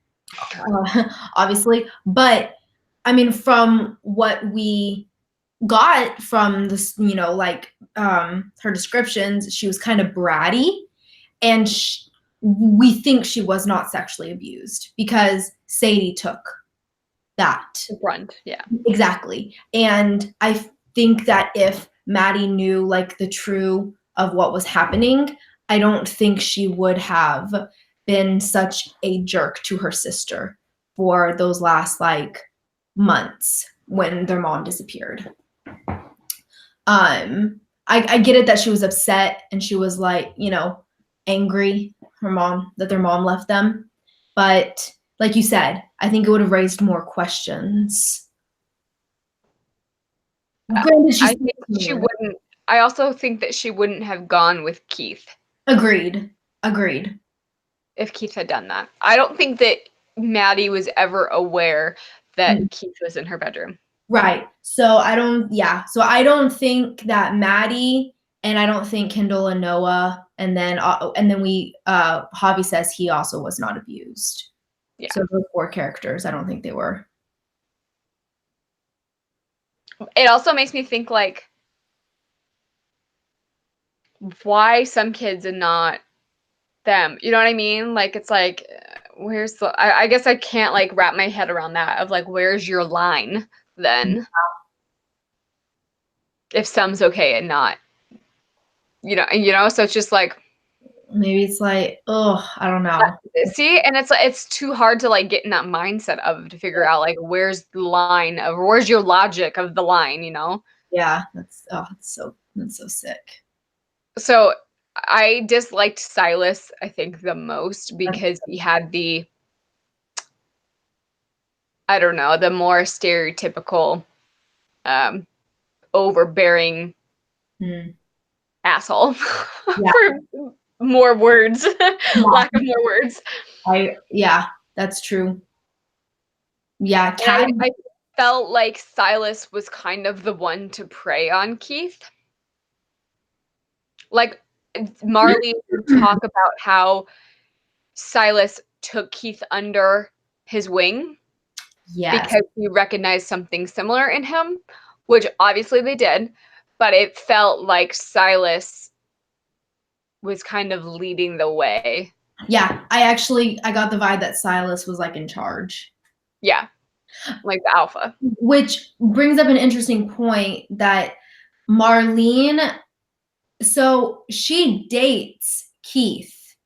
obviously. But I mean, from what we got from this, her descriptions, she was kind of bratty, and we think she was not sexually abused because Sadie took that brunt. Yeah, exactly. And I think that if Maddie knew like the true of what was happening, I don't think she would have been such a jerk to her sister for those last like months when their mom disappeared. I get it that she was upset and she was like, angry that their mom left them, but Like you said, I think it would have raised more questions. Granted, she's I think she 16. wouldn't. I also think that she wouldn't have gone with Keith Agreed. Agreed. if Keith had done that. I don't think that Maddie was ever aware that Keith was in her bedroom. Right. So I don't, yeah. So I don't think that Maddie and I don't think Kendall and Noah and then Javi says he also was not abused. Yeah. So those 4 characters, I don't think they were. It also makes me think, like, why some kids and not them? You know what I mean? Like, it's like, where's the? I guess I can't like wrap my head around that of like, where's your line then? If some's okay and not, so it's just like, Maybe it's like, oh, I don't know. see, and it's too hard to like get in that mindset of to figure out like where's the line of where's your logic of the line, Yeah, that's so sick. So I disliked Silas, I think, the most because he had I don't know, the more stereotypical, overbearing asshole Yeah. for more words, lack of Yeah. more words. Yeah, that's true. Yeah, Kat. I felt like Silas was kind of the one to prey on Keith. Like Marley would talk about how Silas took Keith under his wing Yes. because he recognized something similar in him, which obviously they did, but it felt like Silas was kind of leading the way. Yeah, I got the vibe that Silas was like in charge. Yeah, like the alpha. Which brings up an interesting point that Marlene, so she dates Keith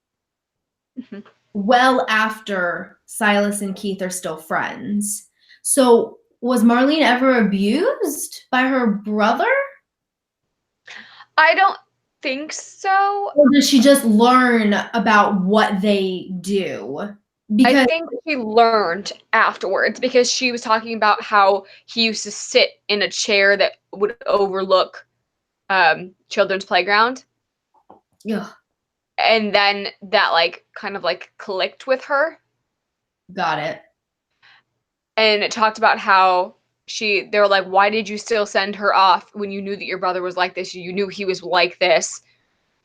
well after Silas and Keith are still friends. So was Marlene ever abused by her brother? I don't think so. Or does she just learn about what they do? I Because think she learned afterwards because she was talking about how he used to sit in a chair that would overlook children's playground. ugh, And then that like kind of like clicked with her. got it. And it talked about how they were like, why did you still send her off when you knew that your brother was like this? You knew he was like this.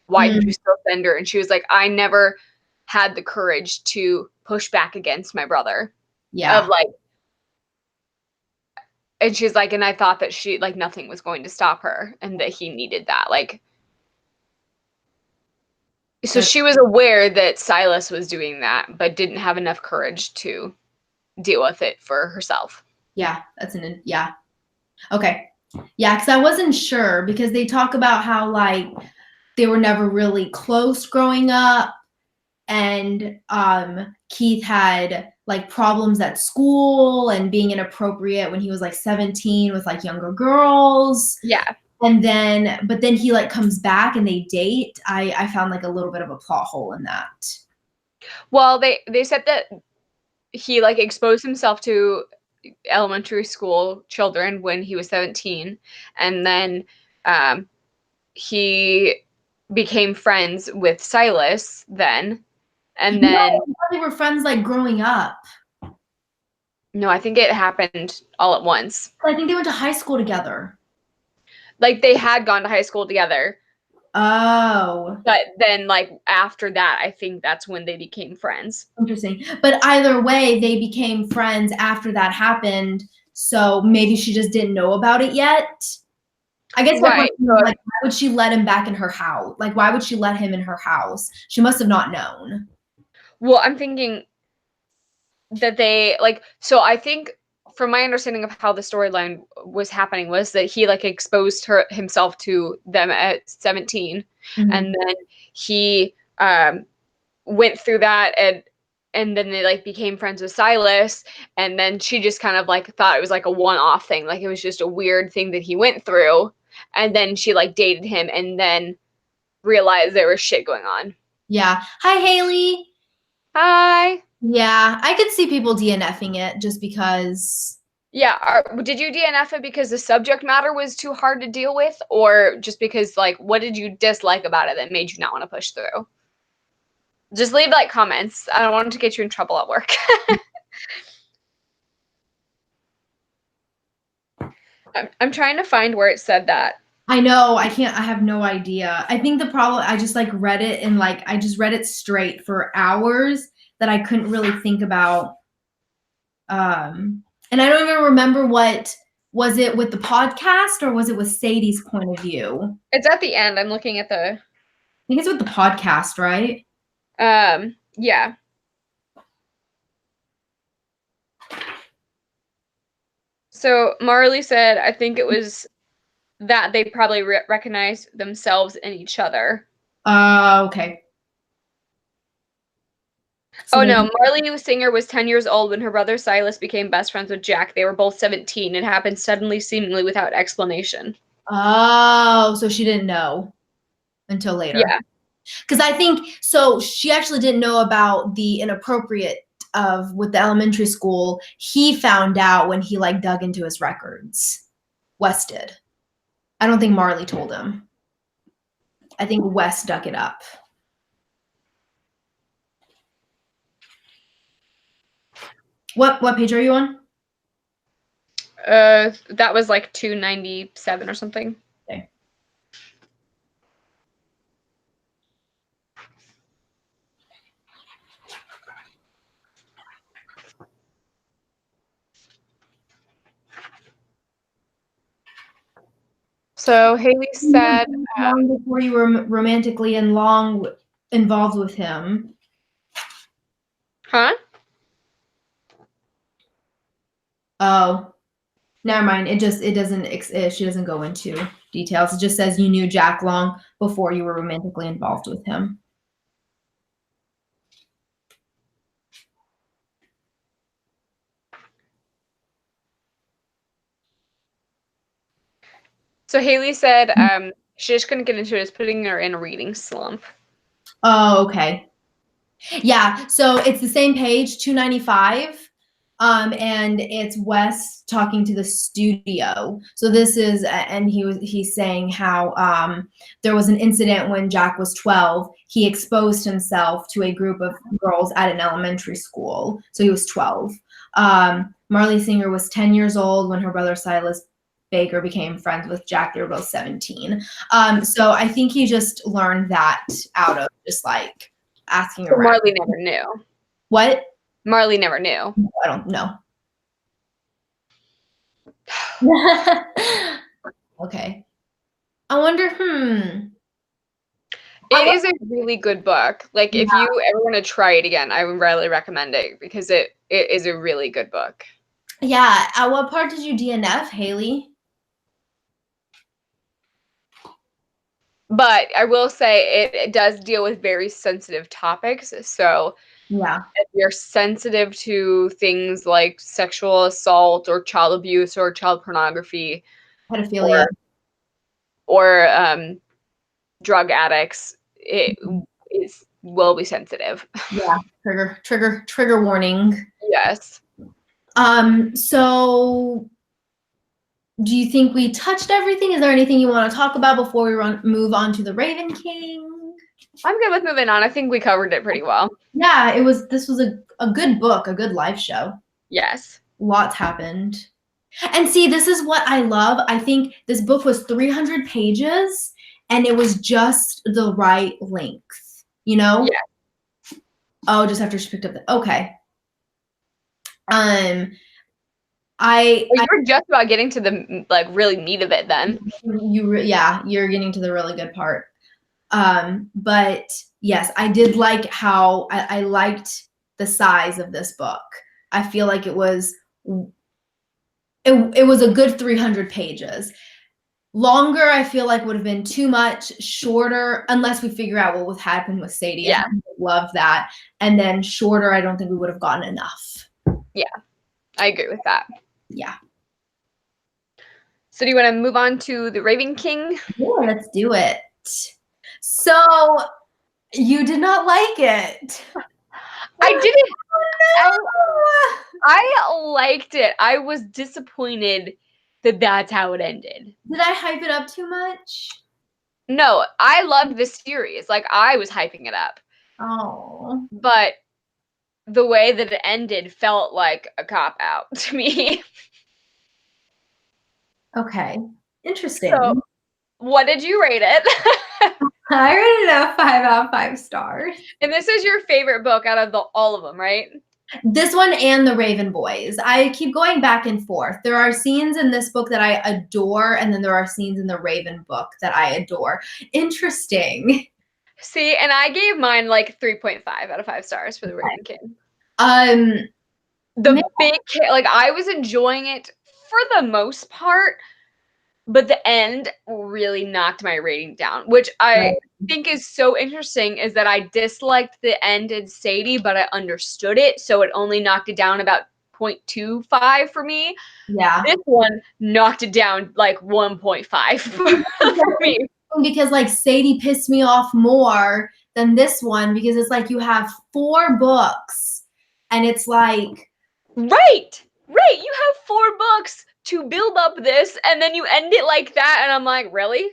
Why did you still send her? And she was like, I never had the courage to push back against my brother. Yeah. Of like, and she's like, and I thought that she like nothing was going to stop her and that he needed that. Like, so she was aware that Silas was doing that, but didn't have enough courage to deal with it for herself. Yeah, yeah. Okay. Yeah, because I wasn't sure because they talk about how like they were never really close growing up and Keith had like problems at school and being inappropriate when he was like 17 with like younger girls. Yeah. And but then he like comes back and they date. I found like a little bit of a plot hole in that. Well, they said that he like exposed himself to elementary school children when he was 17, and then he became friends with Silas then, and then They were friends like growing up. no, I think it happened all at once. I think they went to high school together. Like they had gone to high school together. Oh. But then like after that, I think that's when they became friends. Interesting. But either way, they became friends after that happened. So maybe she just didn't know about it yet. I guess right. Like, why would she let him back in her house? Like, why would she let him in her house? She must have not known. Well, I'm thinking that they like, so I think from my understanding of how the storyline was happening was that he like exposed himself to them at 17, and then he went through that and then they like became friends with Silas, and then she just kind of like thought it was like a one-off thing, like it was just a weird thing that he went through, and then she like dated him and then realized there was shit going on. Yeah. Hi, Haley. Hi. Yeah, I could see people DNFing it just because. Yeah, did you DNF it because the subject matter was too hard to deal with, or just because, like, what did you dislike about it that made you not want to push through? Just leave, like, comments. I don't want to get you in trouble at work. I'm trying to find where it said that. I know, I have no idea. I think the problem, I just like read it and like, I just read it straight for hours that I couldn't really think about. And I don't even remember was it with the podcast or was it with Sadie's point of view? It's at the end. I'm looking at the. I think it's with the podcast, right? Yeah. So Marley said, I think it was that they probably recognize themselves in each other. Okay. So oh no, Marley Singer was 10 years old when her brother Silas became best friends with Jack. They were both 17. It happened suddenly, seemingly without explanation. Oh, so she didn't know until later. Yeah. Because I think, so she actually didn't know about the inappropriate of with the elementary school. He found out when he like dug into his records. Wes did. I don't think Marley told him. I think Wes dug it up. What page are you on? That was like 297 or something. Okay. So Haley said, long before you were romantically and long involved with him. huh? Oh, never mind. It doesn't. She doesn't go into details. It just says you knew Jack long before you were romantically involved with him. So Haley said she just couldn't get into it. It's putting her in a reading slump. Oh, okay. Yeah, so it's the same page, 295. And it's Wes talking to the studio. So this is, and he's saying how there was an incident when Jack was 12. He exposed himself to a group of girls at an elementary school. So he was 12. Marley Singer was 10 years old when her brother Silas Baker became friends with Jack. They were both 17. So I think he just learned that out of just like asking around. Marley never knew. What? Marley never knew. I don't know. Okay. I wonder, It is a really good book. Like, if you ever want to try it again, I would really recommend it because it is a really good book. Yeah. At what part did you DNF, Haley? But I will say it does deal with very sensitive topics. So Yeah. if you're sensitive to things like sexual assault or child abuse or child pornography, Pedophilia. or drug addicts, it will be sensitive. Yeah. Trigger warning. Yes. So do you think we touched everything? Is there anything you want to talk about before we move on to the Raven King? I'm good with moving on. I think we covered it pretty well. Yeah, this was a good book, a good live show. Yes. Lots happened. And see, this is what I love. I think this book was 300 pages and it was just the right length, you know? Yeah. Oh, just after she picked up okay. You're just about getting to the like really meat of it then. You're getting to the really good part. But yes, I did like how I liked the size of this book. I feel like it was a good 300 pages. Longer, I feel like would have been too much. Shorter, unless we figure out what would happen with Sadie. Yeah. I love that. And then shorter, I don't think we would have gotten enough. Yeah, I agree with that. Yeah. So do you want to move on to the Raven King? Yeah, let's do it. So you did not like it. I didn't. liked it. I was disappointed that that's how it ended. Did I hype it up too much? No, I loved this series. Like, I was hyping it up. Oh. But the way that it ended felt like a cop-out to me. Okay. Interesting. So, what did you rate it? I rated it a 5 out of 5 stars. And this is your favorite book out of all of them, right? This one and The Raven Boys. I keep going back and forth. There are scenes in this book that I adore, and then there are scenes in the Raven book that I adore. Interesting. See, and I gave mine like 3.5 out of 5 stars for The Raven King. Like, I was enjoying it for the most part, but the end really knocked my rating down, which I think is so interesting, is that I disliked the end in Sadie, but I understood it, so it only knocked it down about 0.25 for me. Yeah. This one knocked it down like 1.5 for me. Because like Sadie pissed me off more than this one, because it's like you have 4 books and it's like, Right. You have 4 books to build up this, and then you end it like that, and I'm like, really?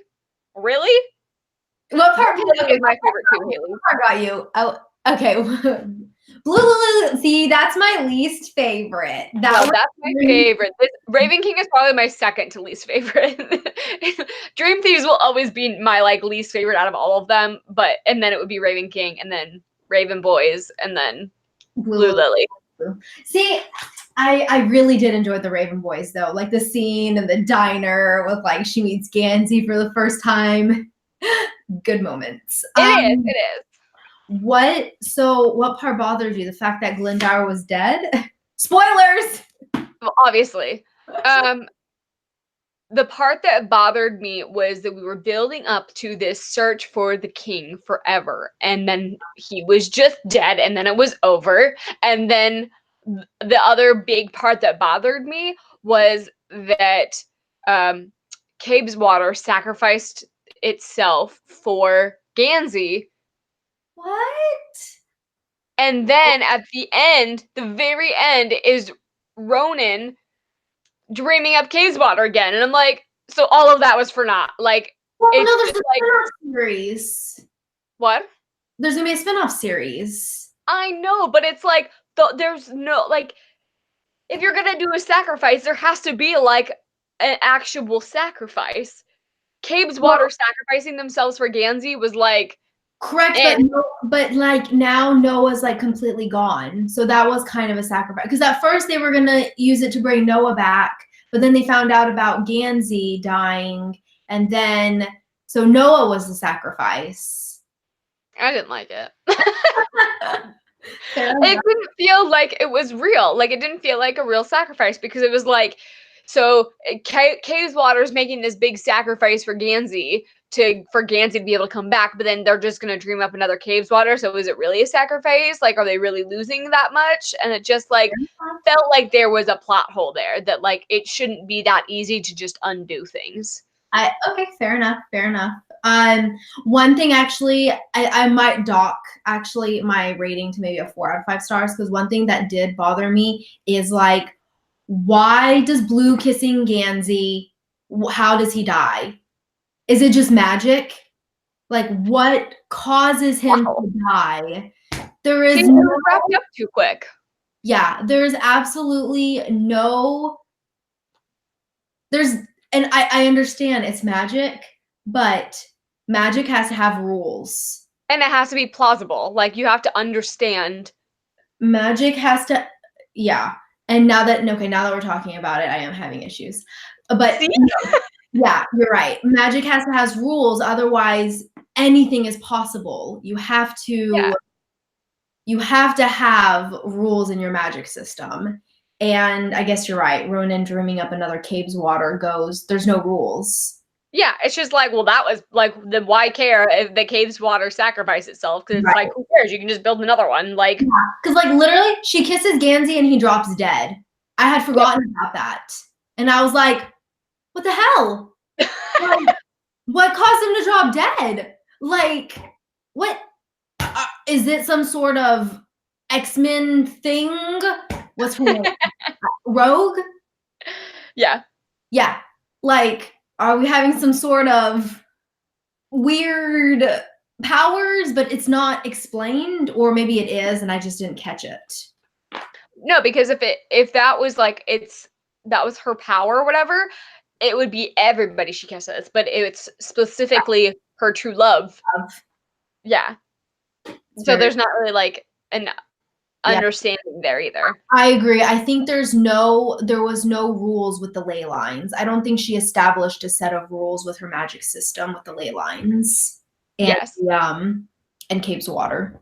What part was my favorite too, Haley? What part got you? Oh, okay. Blue. See, that's my least favorite. That's my favorite. Raven King is probably my second to least favorite. Dream Thieves will always be my like least favorite out of all of them, and then it would be Raven King, and then Raven Boys, and then Blue Lily. See, I really did enjoy the Raven Boys though, like the scene in the diner with like she meets Gansey for the first time. Good moments. It is. What part bothered you? The fact that Glendower was dead? Spoilers! Well, obviously. The part that bothered me was that we were building up to this search for the king forever, and then he was just dead, and then it was over. And then the other big part that bothered me was that Cabeswater sacrificed itself for Gansey. What? And then at the end, the very end, is Ronan dreaming up Cabeswater again, and I'm like, so all of that was for naught. Like, well, no, there's a spin-off series. What? There's gonna be a spin-off series. I know, but it's like there's no, like, if you're gonna do a sacrifice, there has to be like an actual sacrifice. Cabeswater sacrificing themselves for Gansey was like correct, but like now Noah's like completely gone, so that was kind of a sacrifice. Because at first they were gonna use it to bring Noah back, but then they found out about Gansey dying, and then so Noah was the sacrifice. I didn't like it. It didn't feel like it was real. Like, it didn't feel like a real sacrifice, because it was like, so Cabeswater's making this big sacrifice for Gansey for Gansey to be able to come back, but then they're just gonna dream up another Cabeswater. So is it really a sacrifice? Like, are they really losing that much? And it just like felt like there was a plot hole there, that like it shouldn't be that easy to just undo things. Okay, fair enough. One thing actually, I might dock actually my rating to maybe a 4 out of 5 stars, because one thing that did bother me is like, why does Blue kissing Gansey, how does he die? Is it just magic? Like, what causes him to die? There is wrapped up too quick. Yeah, there's absolutely no. And I understand it's magic, but magic has to have rules. And it has to be plausible. Like, you have to understand. Magic has to, yeah. And now that we're talking about it, I am having issues. But yeah, you're right. Magic has to have rules, otherwise anything is possible. You have to have rules in your magic system. And I guess you're right. Ronan dreaming up another Cabeswater there's no rules. Yeah, it's just like, well, that was like, then why care if the Cabeswater sacrifice itself? Because it's like, who cares? You can just build another one. Like, because like literally, she kisses Gansey and he drops dead. I had forgotten about that, and I was like, what the hell? Like, what caused him to drop dead? Like, what? Is it some sort of X-Men thing? What's her name? rogue? Yeah. Yeah. Like, are we having some sort of weird powers, but it's not explained? Or maybe it is and I just didn't catch it. No, because if that was like that was her power or whatever, it would be everybody she kisses, but it's specifically her true love. Yeah. So there's not really like an understanding there either. I agree. I think there was no rules with the ley lines. I don't think she established a set of rules with her magic system with the ley lines and Yes. And Cape's water.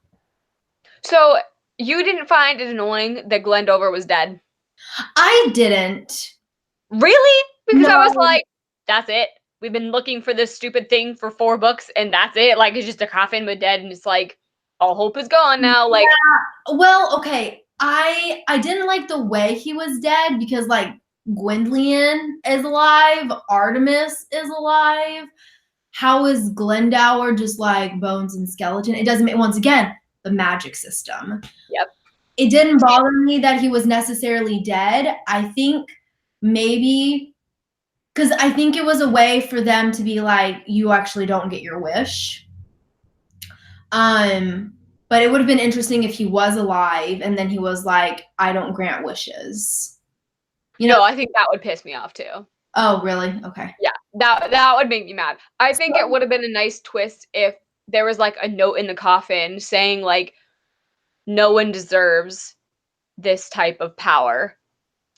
So you didn't find it annoying that Glendover was dead? I didn't. Really? Because No. I was like, that's it. We've been looking for this stupid thing for 4 books and that's it. Like it's just a coffin with dead and it's like all hope is gone now. Like Well, okay. I didn't like the way he was dead because like Gwyndolian is alive, Artemis is alive. How is Glendower just like bones and skeleton? It doesn't make, once again, the magic system. Yep. It didn't bother me that he was necessarily dead. I think maybe because I think it was a way for them to be like, you actually don't get your wish. But it would have been interesting if he was alive and then he was like, I don't grant wishes. You know? No, I think that would piss me off too. Oh, really? Okay. Yeah, that would make me mad. I think it would have been a nice twist if there was like a note in the coffin saying like no one deserves this type of power,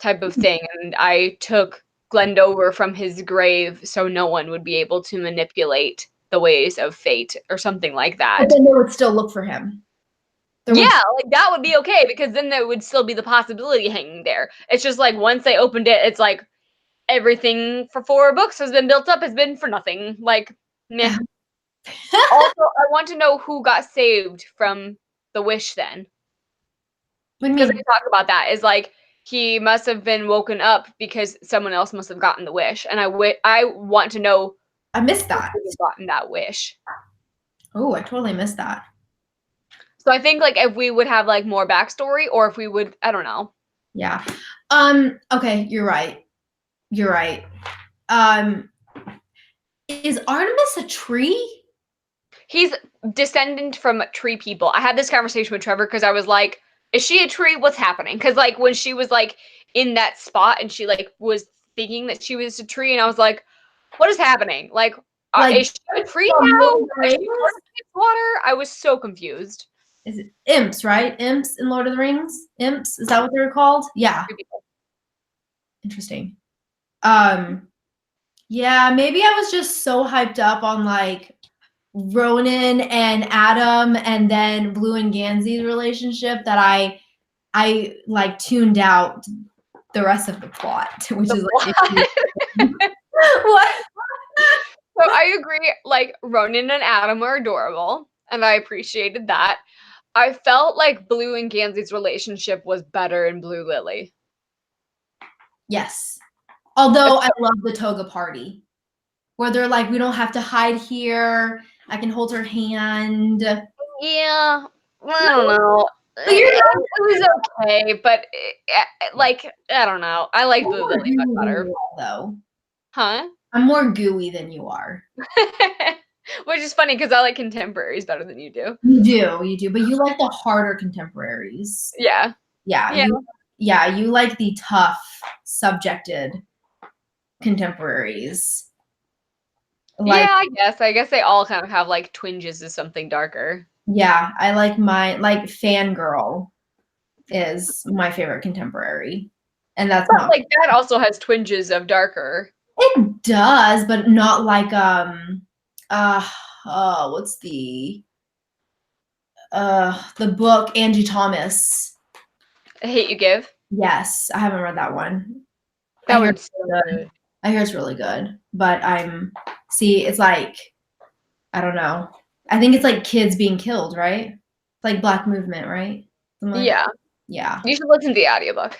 type of thing, and I took Glendover from his grave so no one would be able to manipulate the ways of fate or something like that. But then they would still look for him. Yeah, like that would be okay because then there would still be the possibility hanging there. It's just like once they opened it, it's like everything for 4 books has been built up has been for nothing. Like, meh. Also, I want to know who got saved from the wish then. Because they talk about that is like he must have been woken up because someone else must have gotten the wish, and I want to know. I missed that. Who gotten that wish? Oh, I totally missed that. So I think like if we would have like more backstory, or if we would, I don't know. Yeah. Okay, you're right. You're right. Is Artemis a tree? He's descendant from tree people. I had this conversation with Trevor because I was like, is she a tree? What's happening? Because like when she was like in that spot and she like was thinking that she was a tree, and I was like, what is happening? Like is she a tree now? Is she part of Cape's water? I was so confused. Is it imps, right? Imps in Lord of the Rings? Imps? Is that what they're called? Yeah. Interesting. Yeah, maybe I was just so hyped up on like Ronan and Adam and then Blue and Gansey's relationship that I like tuned out the rest of the plot, which is like what? So I agree, like Ronan and Adam are adorable, and I appreciated that. I felt like Blue and Gansey's relationship was better in Blue Lily. Yes. Although I love the toga party where they're like, we don't have to hide here. I can hold her hand. Yeah, I don't know. It was okay, but like I don't know. I like Blue Lily much better, though. huh? I'm more gooey than you are. Which is funny because I like contemporaries better than you do. You do, but you like the harder contemporaries. Yeah. Yeah. You like the tough, subjected contemporaries. Like, yeah, I guess they all kind of have like twinges of something darker. Yeah, I like like Fangirl is my favorite contemporary. And that's not like that also has twinges of darker. It does, but not like what's the book Angie Thomas. I Hate You Give? Yes, I haven't read that one. That one's so good. I hear it's really good, but it's like, I don't know. I think it's like kids being killed, right? It's like Black Movement, right? Yeah. Yeah. You should listen to the audiobook.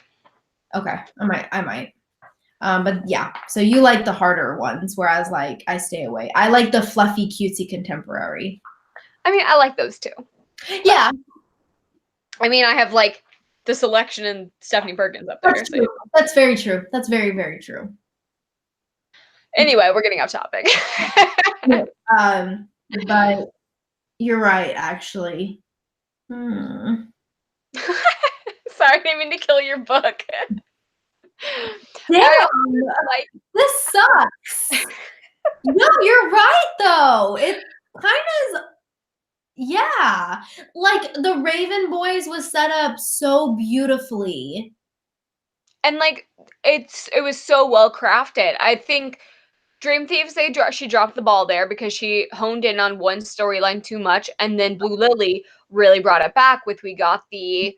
Okay. I might. But yeah, so you like the harder ones, whereas like I stay away. I like the fluffy, cutesy contemporary. I mean, I like those too. Yeah. I mean, I have like the selection and Stephanie Perkins up there. That's true. That's very true. That's very, very true. Anyway, we're getting off topic. But you're right, actually. Sorry, I didn't mean to kill your book. Damn, this sucks. No, you're right, though. It kind of, yeah. Like, the Raven Boys was set up so beautifully. And, like, it was so well crafted. I think Dream Thieves, she dropped the ball there because she honed in on one storyline too much, and then Blue Lily really brought it back with we got the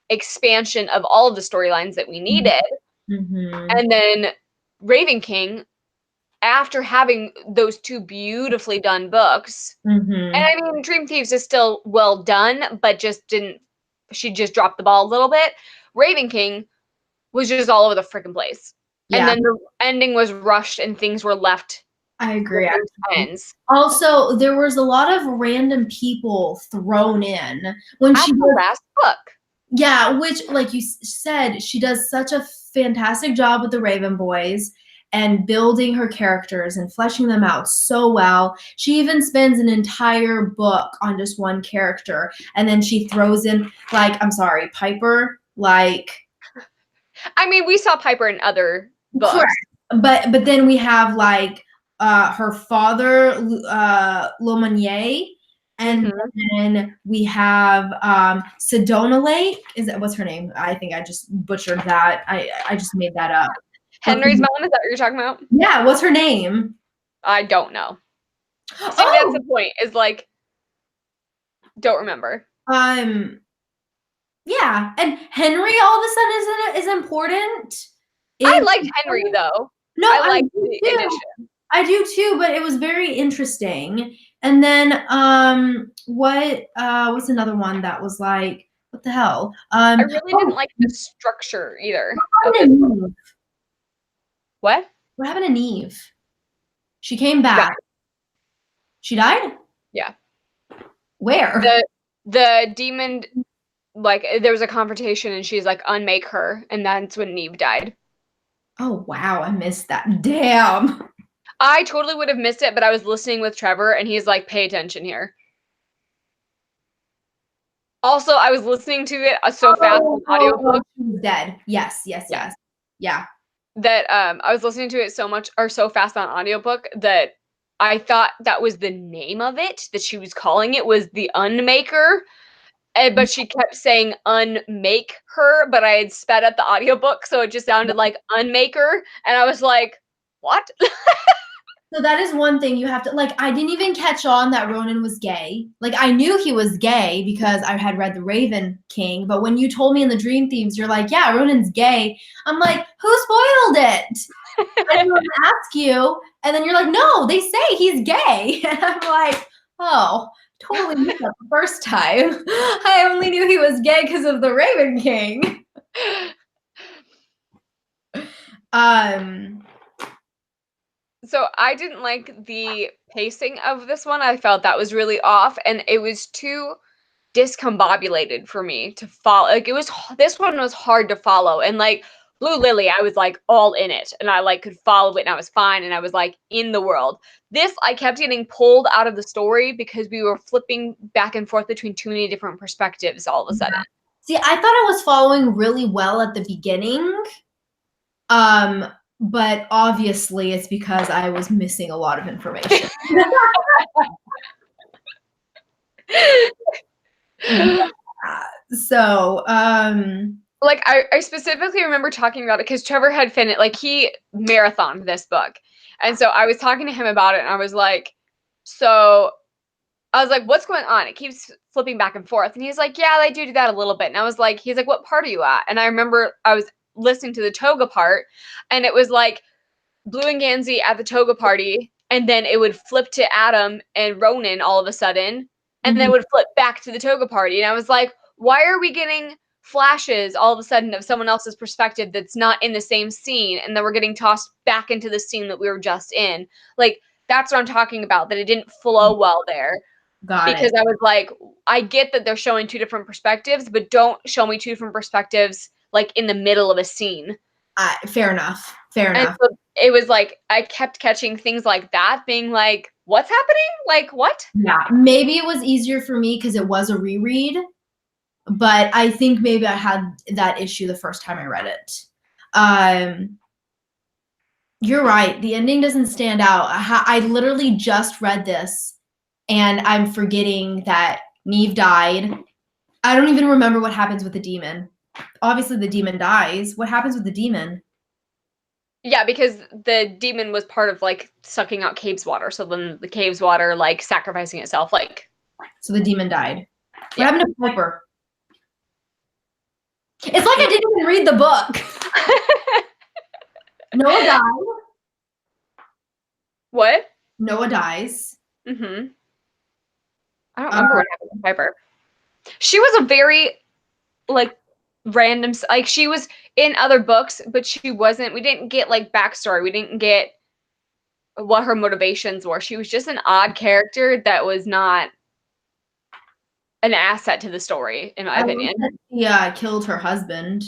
expansion of all of the storylines that we needed. Mm-hmm. And then Raven King, after having those two beautifully done books, Mm-hmm. and I mean, Dream Thieves is still well done, but she just dropped the ball a little bit. Raven King was just all over the freaking place. Yeah. And then the ending was rushed and things were left. I agree. Ends. Also, there was a lot of random people thrown in when At the last book. Yeah, which, like you said, she does such a fantastic job with the Raven Boys and building her characters and fleshing them out so well. She even spends an entire book on just one character, and then she throws in, like, I'm sorry, Piper, like... I mean, we saw Piper in other books. Correct. But then we have, like, her father, Lomanier, and then we have Sedona Lake. What's her name? I think I just butchered that. I just made that up. Henry's mom, is that what you're talking about? Yeah, what's her name? I don't know. See, that's the point, is like, don't remember. Yeah, and Henry all of a sudden is important. I liked Henry, though. No, I liked the addition. I do too, but it was very interesting. And then what's another one that was like, what the hell? I really didn't like the structure either. What? What happened to Neve? She came back. She died? Yeah. Where? The demon, like, there was a confrontation and she's like, unmake her, and that's when Neve died. Oh wow, I missed that. Damn. I totally would have missed it, but I was listening with Trevor, and he's like, pay attention here. Also, I was listening to it so fast on audiobook. She was dead. Yes. Yeah. That I was listening to it so fast on audiobook that I thought that was the name of it, that she was calling it was the Unmaker. But she kept saying unmake her, but I had sped up the audiobook, so it just sounded like Unmaker, and I was like, what? So that is one thing you have to, like, I didn't even catch on that Ronan was gay. Like, I knew he was gay because I had read The Raven King, but when you told me in the Dream Thieves, you're like, yeah, Ronan's gay. I'm like, who spoiled it? I didn't want to ask you. And then you're like, no, they say he's gay. And I'm like, oh, totally missed that the first time. I only knew he was gay because of The Raven King. So I didn't like the pacing of this one. I felt that was really off, and it was too discombobulated for me to follow. Like, this one was hard to follow, and like Blue Lily, I was like all in it, and I like could follow it, and I was fine, and I was like in the world. This, I kept getting pulled out of the story because we were flipping back and forth between too many different perspectives all of a sudden. See, I thought I was following really well at the beginning. But obviously it's because I was missing a lot of information. So, like I specifically remember talking about it because Trevor had finished, like, he marathoned this book. And so I was talking to him about it, and I was like, what's going on? It keeps flipping back and forth. And he's like, yeah, they do that a little bit. And I was like, he's like, what part are you at? And I remember I was listening to the toga part, and it was like Blue and Gansey at the toga party, and then it would flip to Adam and Ronan all of a sudden, and then it would flip back to the toga party. And I was like, why are we getting flashes all of a sudden of someone else's perspective that's not in the same scene, and then we're getting tossed back into the scene that we were just in? Like, that's what I'm talking about, that it didn't flow well there. Got because it. I was like, I get that they're showing two different perspectives, but don't show me two different perspectives like in the middle of a scene. Fair enough. Fair And enough. so it was like I kept catching things like that, being like, what's happening? Like, what? Yeah, maybe it was easier for me because it was a reread, but I think maybe I had that issue the first time I read it. You're right. The ending doesn't stand out. I literally just read this and I'm forgetting that Neve died. I don't even remember what happens with the demon. Obviously, the demon dies. What happens with the demon? Yeah, because the demon was part of like sucking out cave's water. So then the cave's water like sacrificing itself, like. So the demon died. What Yeah. happened to Piper? It's like I didn't even read the book. Noah died. What? Noah dies. Mm-hmm. I don't remember what happened to Piper. She was a very like random, like she was in other books, but she wasn't. We didn't get like backstory. We didn't get what her motivations were. She was just an odd character that was not an asset to the story, in my I like opinion. that she killed her husband.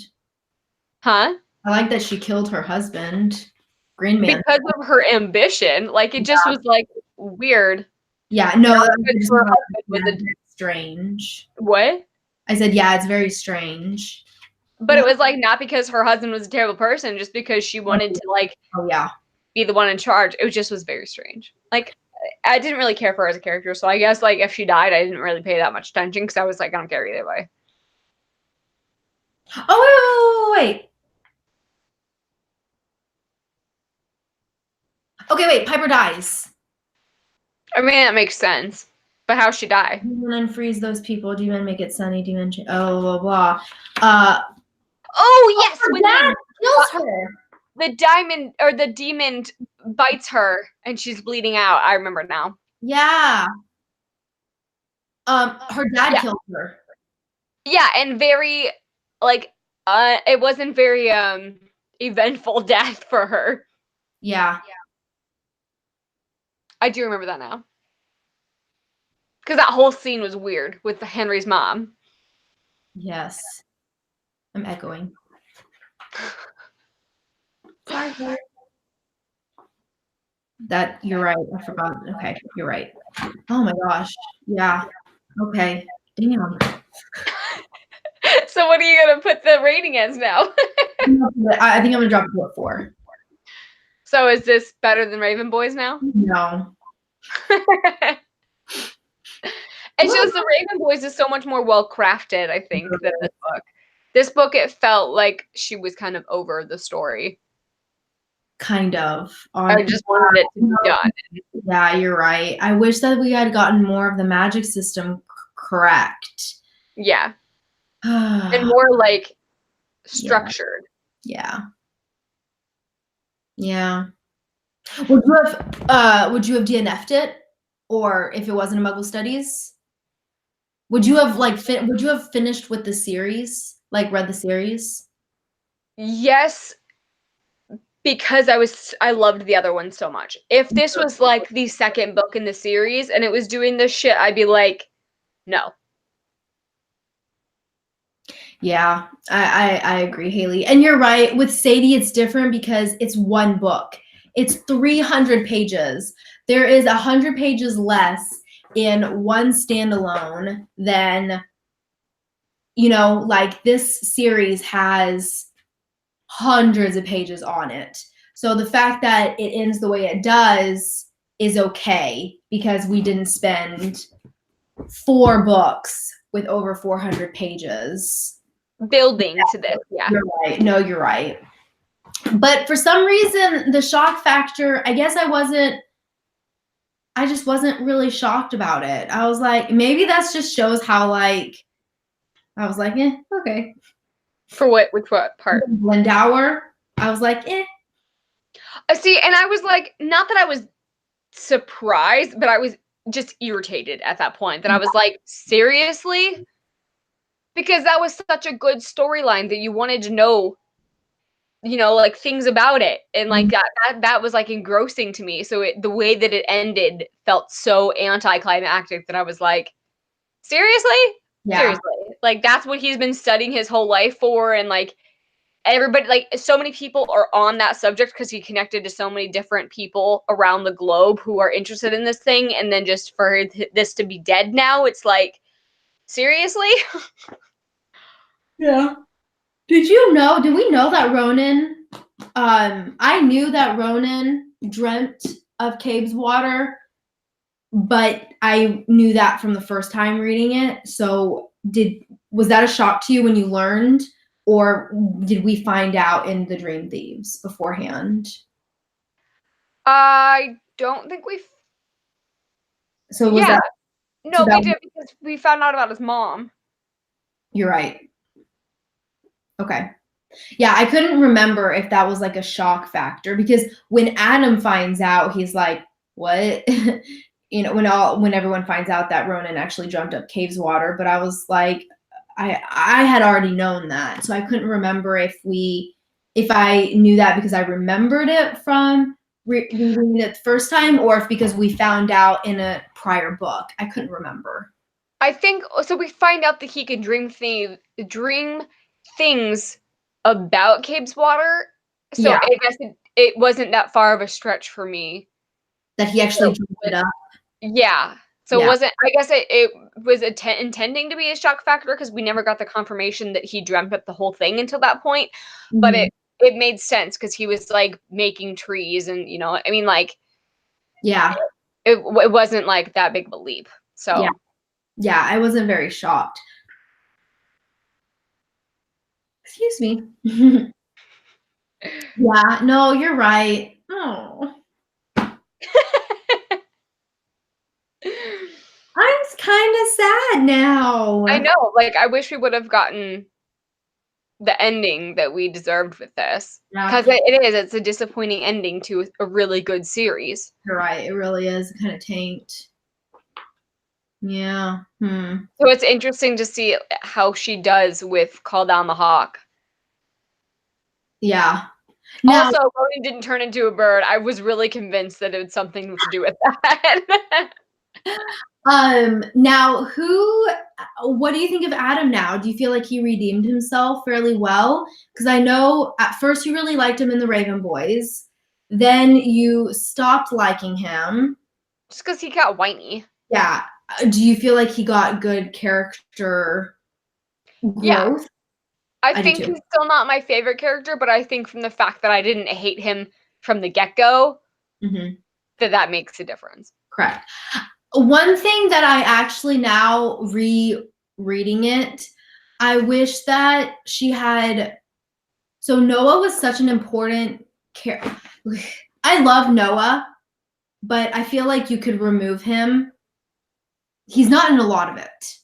Huh? I like that she killed her husband. Green Man. Because of her ambition. Like it just was like weird. Yeah, no, Her that's husband was a strange. what? I said, yeah, it's very strange. But it was like not because her husband was a terrible person, just because she wanted to like Oh yeah. be the one in charge. It just was very strange. Like I didn't really care for her as a character, so I guess like if she died, I didn't really pay that much attention because I was like, I don't care either way. Oh wait. Okay, wait. Piper dies. I mean, that makes sense. But how'd she die? Demon unfreeze those people. Demon make it sunny. Demon. Oh blah blah. Oh yes, her when dad kills her. the diamond or the demon bites her and she's bleeding out. I remember now. Yeah. Her dad killed her. Yeah, and very like it wasn't very eventful death for her. Yeah. I do remember that now. Because that whole scene was weird with Henry's mom. Yes. I'm echoing. Sorry. That you're right. I forgot. Okay, you're right. Oh my gosh. Yeah. Okay. Damn. So what are you gonna put the rating as now? I think I'm gonna drop it to a 4. So is this better than Raven Boys now? No. It's just the Raven Boys is so much more well crafted, I think, than this book. This book, it felt like she was kind of over the story. Kind of. I just wanted it to be done. Yeah, you're right. I wish that we had gotten more of the magic system correct. Yeah. And more like structured. Yeah. Yeah. Would you have DNF'd it? Or if it wasn't a Muggle Studies? Would you have would you have finished with the series? Like read the series? Yes, because I loved the other one so much. If this was like the second book in the series and it was doing this shit, I'd be like, no. Yeah, I agree, Haley. And you're right. With Sadie, it's different because it's one book. It's 300 pages. There is 100 pages less in one standalone than, like this series has hundreds of pages on it. So the fact that it ends the way it does is okay because we didn't spend 4 books with over 400 pages Building to this, yeah. You're right. No, you're right. But for some reason, the shock factor, I guess I just wasn't really shocked about it. I was like, maybe that's just shows how I was like, okay. For what? Which what part? Glendower. I was like, See, and I was like, not that I was surprised, but I was just irritated at that point. That I was like, seriously? Because that was such a good storyline that you wanted to know like things about it, and like that was like engrossing to me. So the way that it ended felt so anticlimactic that I was like, seriously? Yeah. Seriously? Like that's what he's been studying his whole life for, and like everybody, like so many people are on that subject because he connected to so many different people around the globe who are interested in this thing, and then just for this to be dead now, it's like, seriously? Yeah. Did we know that Ronan, I knew that Ronan dreamt of Cabe's water, but I knew that from the first time reading it. So was that a shock to you when you learned, or did we find out in The Dream Thieves beforehand? I don't think So was that, no, we did, because we found out about his mom. You're right. Okay. Yeah, I couldn't remember if that was like a shock factor, because when Adam finds out, he's like, what? When everyone finds out that Ronan actually dreamt up Cave's water, but I was like, I had already known that. So I couldn't remember if I knew that because I remembered it from reading it the first time, or if because we found out in a prior book. I couldn't remember. I think so. We find out that he can dream things about Cabe's water. So Yeah. I guess it wasn't that far of a stretch for me That he actually dreamt it up. Yeah. So Yeah. it wasn't. I guess it was intending to be a shock factor because we never got the confirmation that he dreamt up the whole thing until that point. But it made sense because he was like making trees, and I mean, like, Yeah. it wasn't like that big of a leap. So yeah, I wasn't very shocked. Excuse me. Yeah, no, you're right. Oh. I'm kind of sad now. I know. Like, I wish we would have gotten the ending that we deserved with this, because it's a disappointing ending to a really good series. You're right. It really is kind of tanked. Yeah. So it's interesting to see how she does with Call Down the Hawk. Yeah. Now, also, Ronan didn't turn into a bird. I was really convinced that it had something to do with that. Now, what do you think of Adam now? Do you feel like he redeemed himself fairly well? Because I know at first you really liked him in the Raven Boys. Then you stopped liking him. Just because he got whiny. Yeah. Do you feel like he got good character growth? Yeah. I think he's still not my favorite character, but I think from the fact that I didn't hate him from the get-go, that makes a difference. Correct. One thing that I actually now rereading it, I wish that she had. So Noah was such an important character. I love Noah, but I feel like you could remove him. He's not in a lot of it.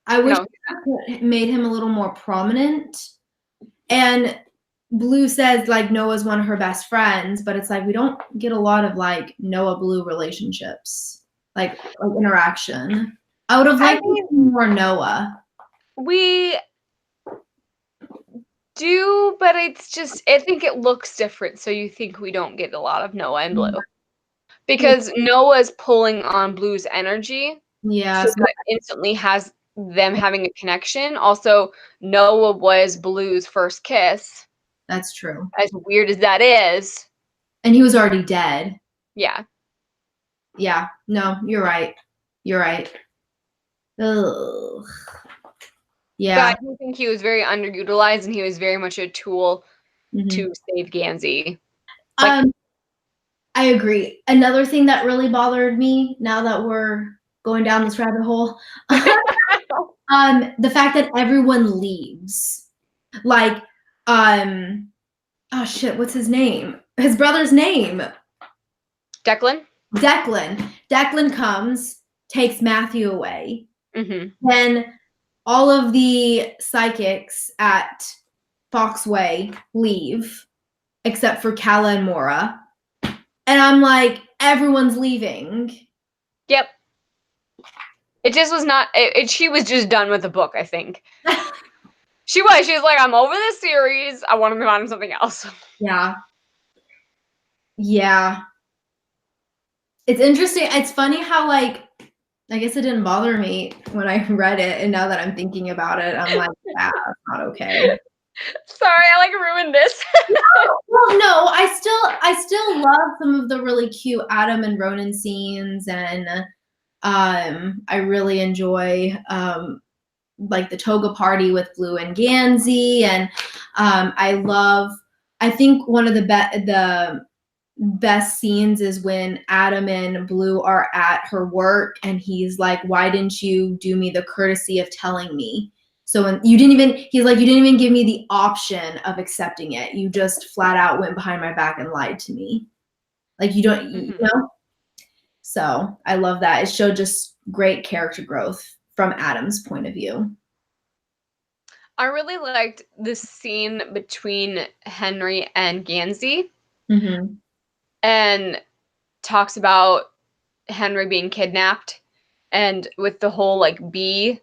I wish it made him a little more prominent. And Blue says like Noah's one of her best friends, but it's like we don't get a lot of like Noah Blue relationships, like interaction. I would have liked more Noah. We do, but it's just, I think it looks different, so you think we don't get a lot of Noah and Blue. Because Noah's pulling on Blue's energy. Yeah. So that instantly has them having a connection. Also, Noah was Blue's first kiss. That's true. As weird as that is. And he was already dead. Yeah. Yeah. No, you're right. You're right. Ugh. Yeah. But I do think he was very underutilized, and he was very much a tool to save Gansey. I agree. Another thing that really bothered me, now that we're going down this rabbit hole, the fact that everyone leaves. Like, oh shit, what's his name? His brother's name. Declan? Declan comes, takes Matthew away. Then all of the psychics at Foxway leave, except for Calla and Mora. And I'm like, everyone's leaving. Yep. It just was not, she was just done with the book, I think. She was like, I'm over this series. I want to move on to something else. Yeah. Yeah. It's interesting. It's funny how, like, I guess it didn't bother me when I read it, and now that I'm thinking about it, I'm like, yeah, that's not okay. Sorry, I like ruined this. Well, no, I still love some of the really cute Adam and Ronan scenes, and I really enjoy like the toga party with Blue and Gansey, and I think one of the best scenes is when Adam and Blue are at her work, and he's like, why didn't you do me the courtesy of telling me? So when he's like, you didn't even give me the option of accepting it. You just flat out went behind my back and lied to me. Like, you don't, you know? So I love that. It showed just great character growth from Adam's point of view. I really liked the scene between Henry and Gansey, and talks about Henry being kidnapped, and with the whole like bee,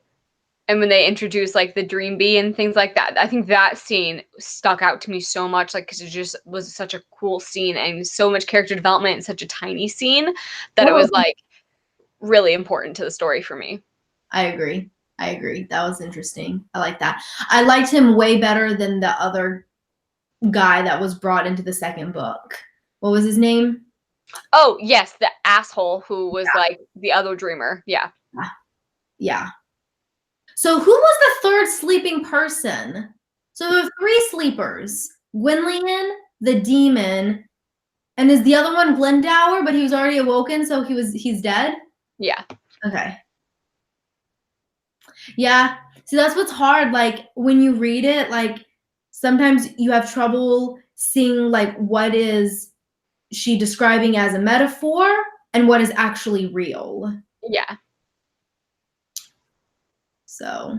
and when they introduce like the dream bee and things like that. I think that scene stuck out to me so much, like, because it just was such a cool scene and so much character development in such a tiny scene that it was like really important to the story for me. I agree. That was interesting. I like that. I liked him way better than the other guy that was brought into the second book. What was his name? Oh, yes, the asshole who was like the other dreamer. Yeah. Yeah. So who was the third sleeping person? So there were 3 sleepers. Gwynlian, the demon, and is the other one Glendower, but he was already awoken, so he's dead? Yeah. Okay. Yeah. See, that's what's hard. Like, when you read it, like, sometimes you have trouble seeing, like, what is she describing as a metaphor and what is actually real. Yeah. So,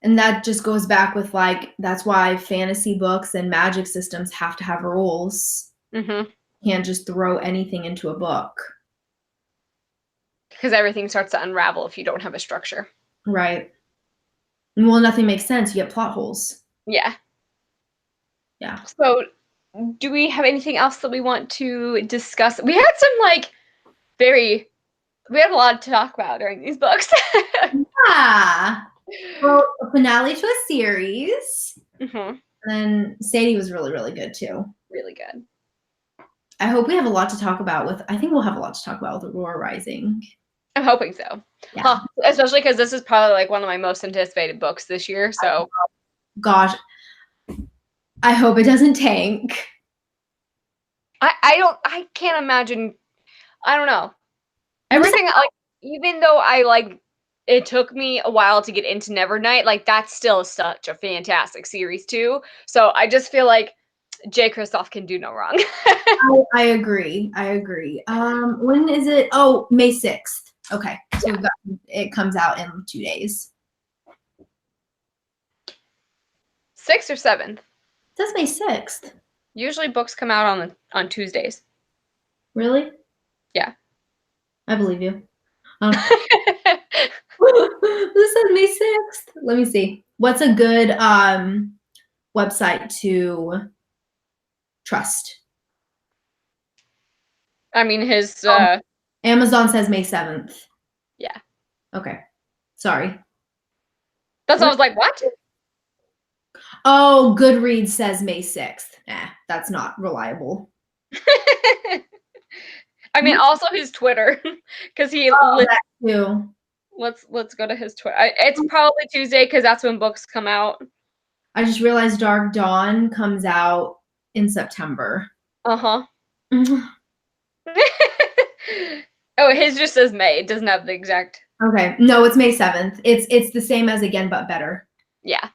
and that just goes back with, like, that's why fantasy books and magic systems have to have rules. Mm-hmm. You can't just throw anything into a book. Because everything starts to unravel if you don't have a structure. Right. Well, nothing makes sense. You get plot holes. Yeah. Yeah. So, do we have anything else that we want to discuss? We had some, like, we had a lot to talk about during these books. Yeah. Well, a finale to a series. Mm-hmm. And Sadie was really, really good too. Really good. I hope we have a lot to talk about I think we'll have a lot to talk about with Aurora Rising. I'm hoping so. Yeah. Huh. Especially because this is probably like one of my most anticipated books this year. So, gosh, I hope it doesn't tank. I can't imagine. I don't know. Everything, like, even though it took me a while to get into Nevernight, like, that's still such a fantastic series too. So I just feel like J. Kristoff can do no wrong. I agree. When is it? Oh, May 6th. Okay. So it comes out in 2 days. 6th or 7th? It says May 6th. Usually books come out on Tuesdays. Really? Yeah. I believe you. This says May 6th. Let me see. What's a good website to trust? I mean, his Amazon says May 7th. Yeah. Okay. Sorry. That's what I was like, what? Oh, Goodreads says May 6th. That's not reliable. I mean, also his Twitter, because he that too. Let's go to his Twitter. It's probably Tuesday because that's when books come out. I just realized Dark Dawn comes out in September. Uh-huh. Oh, his just says May. It doesn't have the exact. Okay. No, it's May 7th. It's the same as Again But Better. Yeah.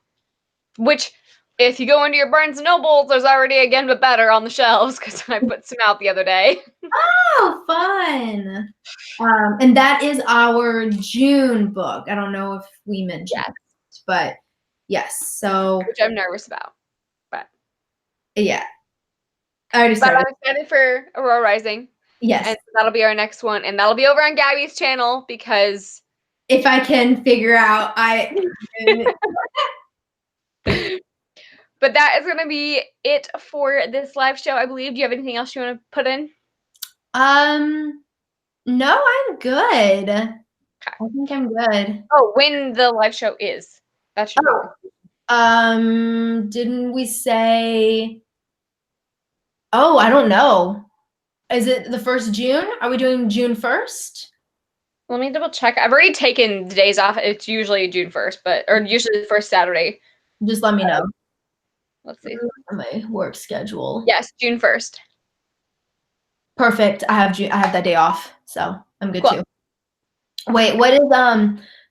Which, if you go into your Barnes & Nobles, there's already Again But Better on the shelves because I put some out the other day. Oh, fun. And that is our June book. I don't know if we mentioned it, but yes. So, which I'm nervous about. But yeah. I already started. But I'm excited for Aurora Rising. Yes. And that'll be our next one. And that'll be over on Gabby's channel because if I can figure out But that is going to be it for this live show, I believe. Do you have anything else you want to put in? No, I'm good. Okay. I think I'm good. Oh, when the live show is. That should be. Didn't we say? Oh, I don't know. Is it the 1st June? Are we doing June 1st? Let me double check. I've already taken the days off. It's usually June 1st, or usually the first Saturday. Just let me know. Let's see. My work schedule. Yes, June 1st. Perfect. I have that day off, so I'm good Cool. too. Wait, what is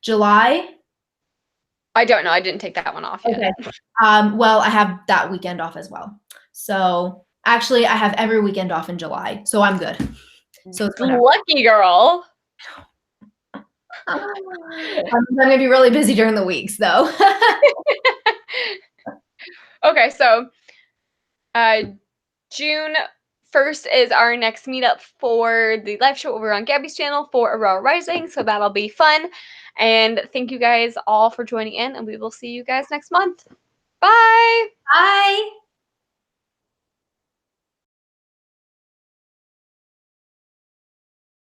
July? I don't know. I didn't take that one off yet. Okay. Well, I have that weekend off as well. So actually, I have every weekend off in July, so I'm good. So it's lucky girl. I'm gonna be really busy during the weeks, though. Okay, so June 1st is our next meetup for the live show over on Gabby's channel for Aurora Rising, so that'll be fun. And thank you guys all for joining in, and we will see you guys next month. Bye! Bye!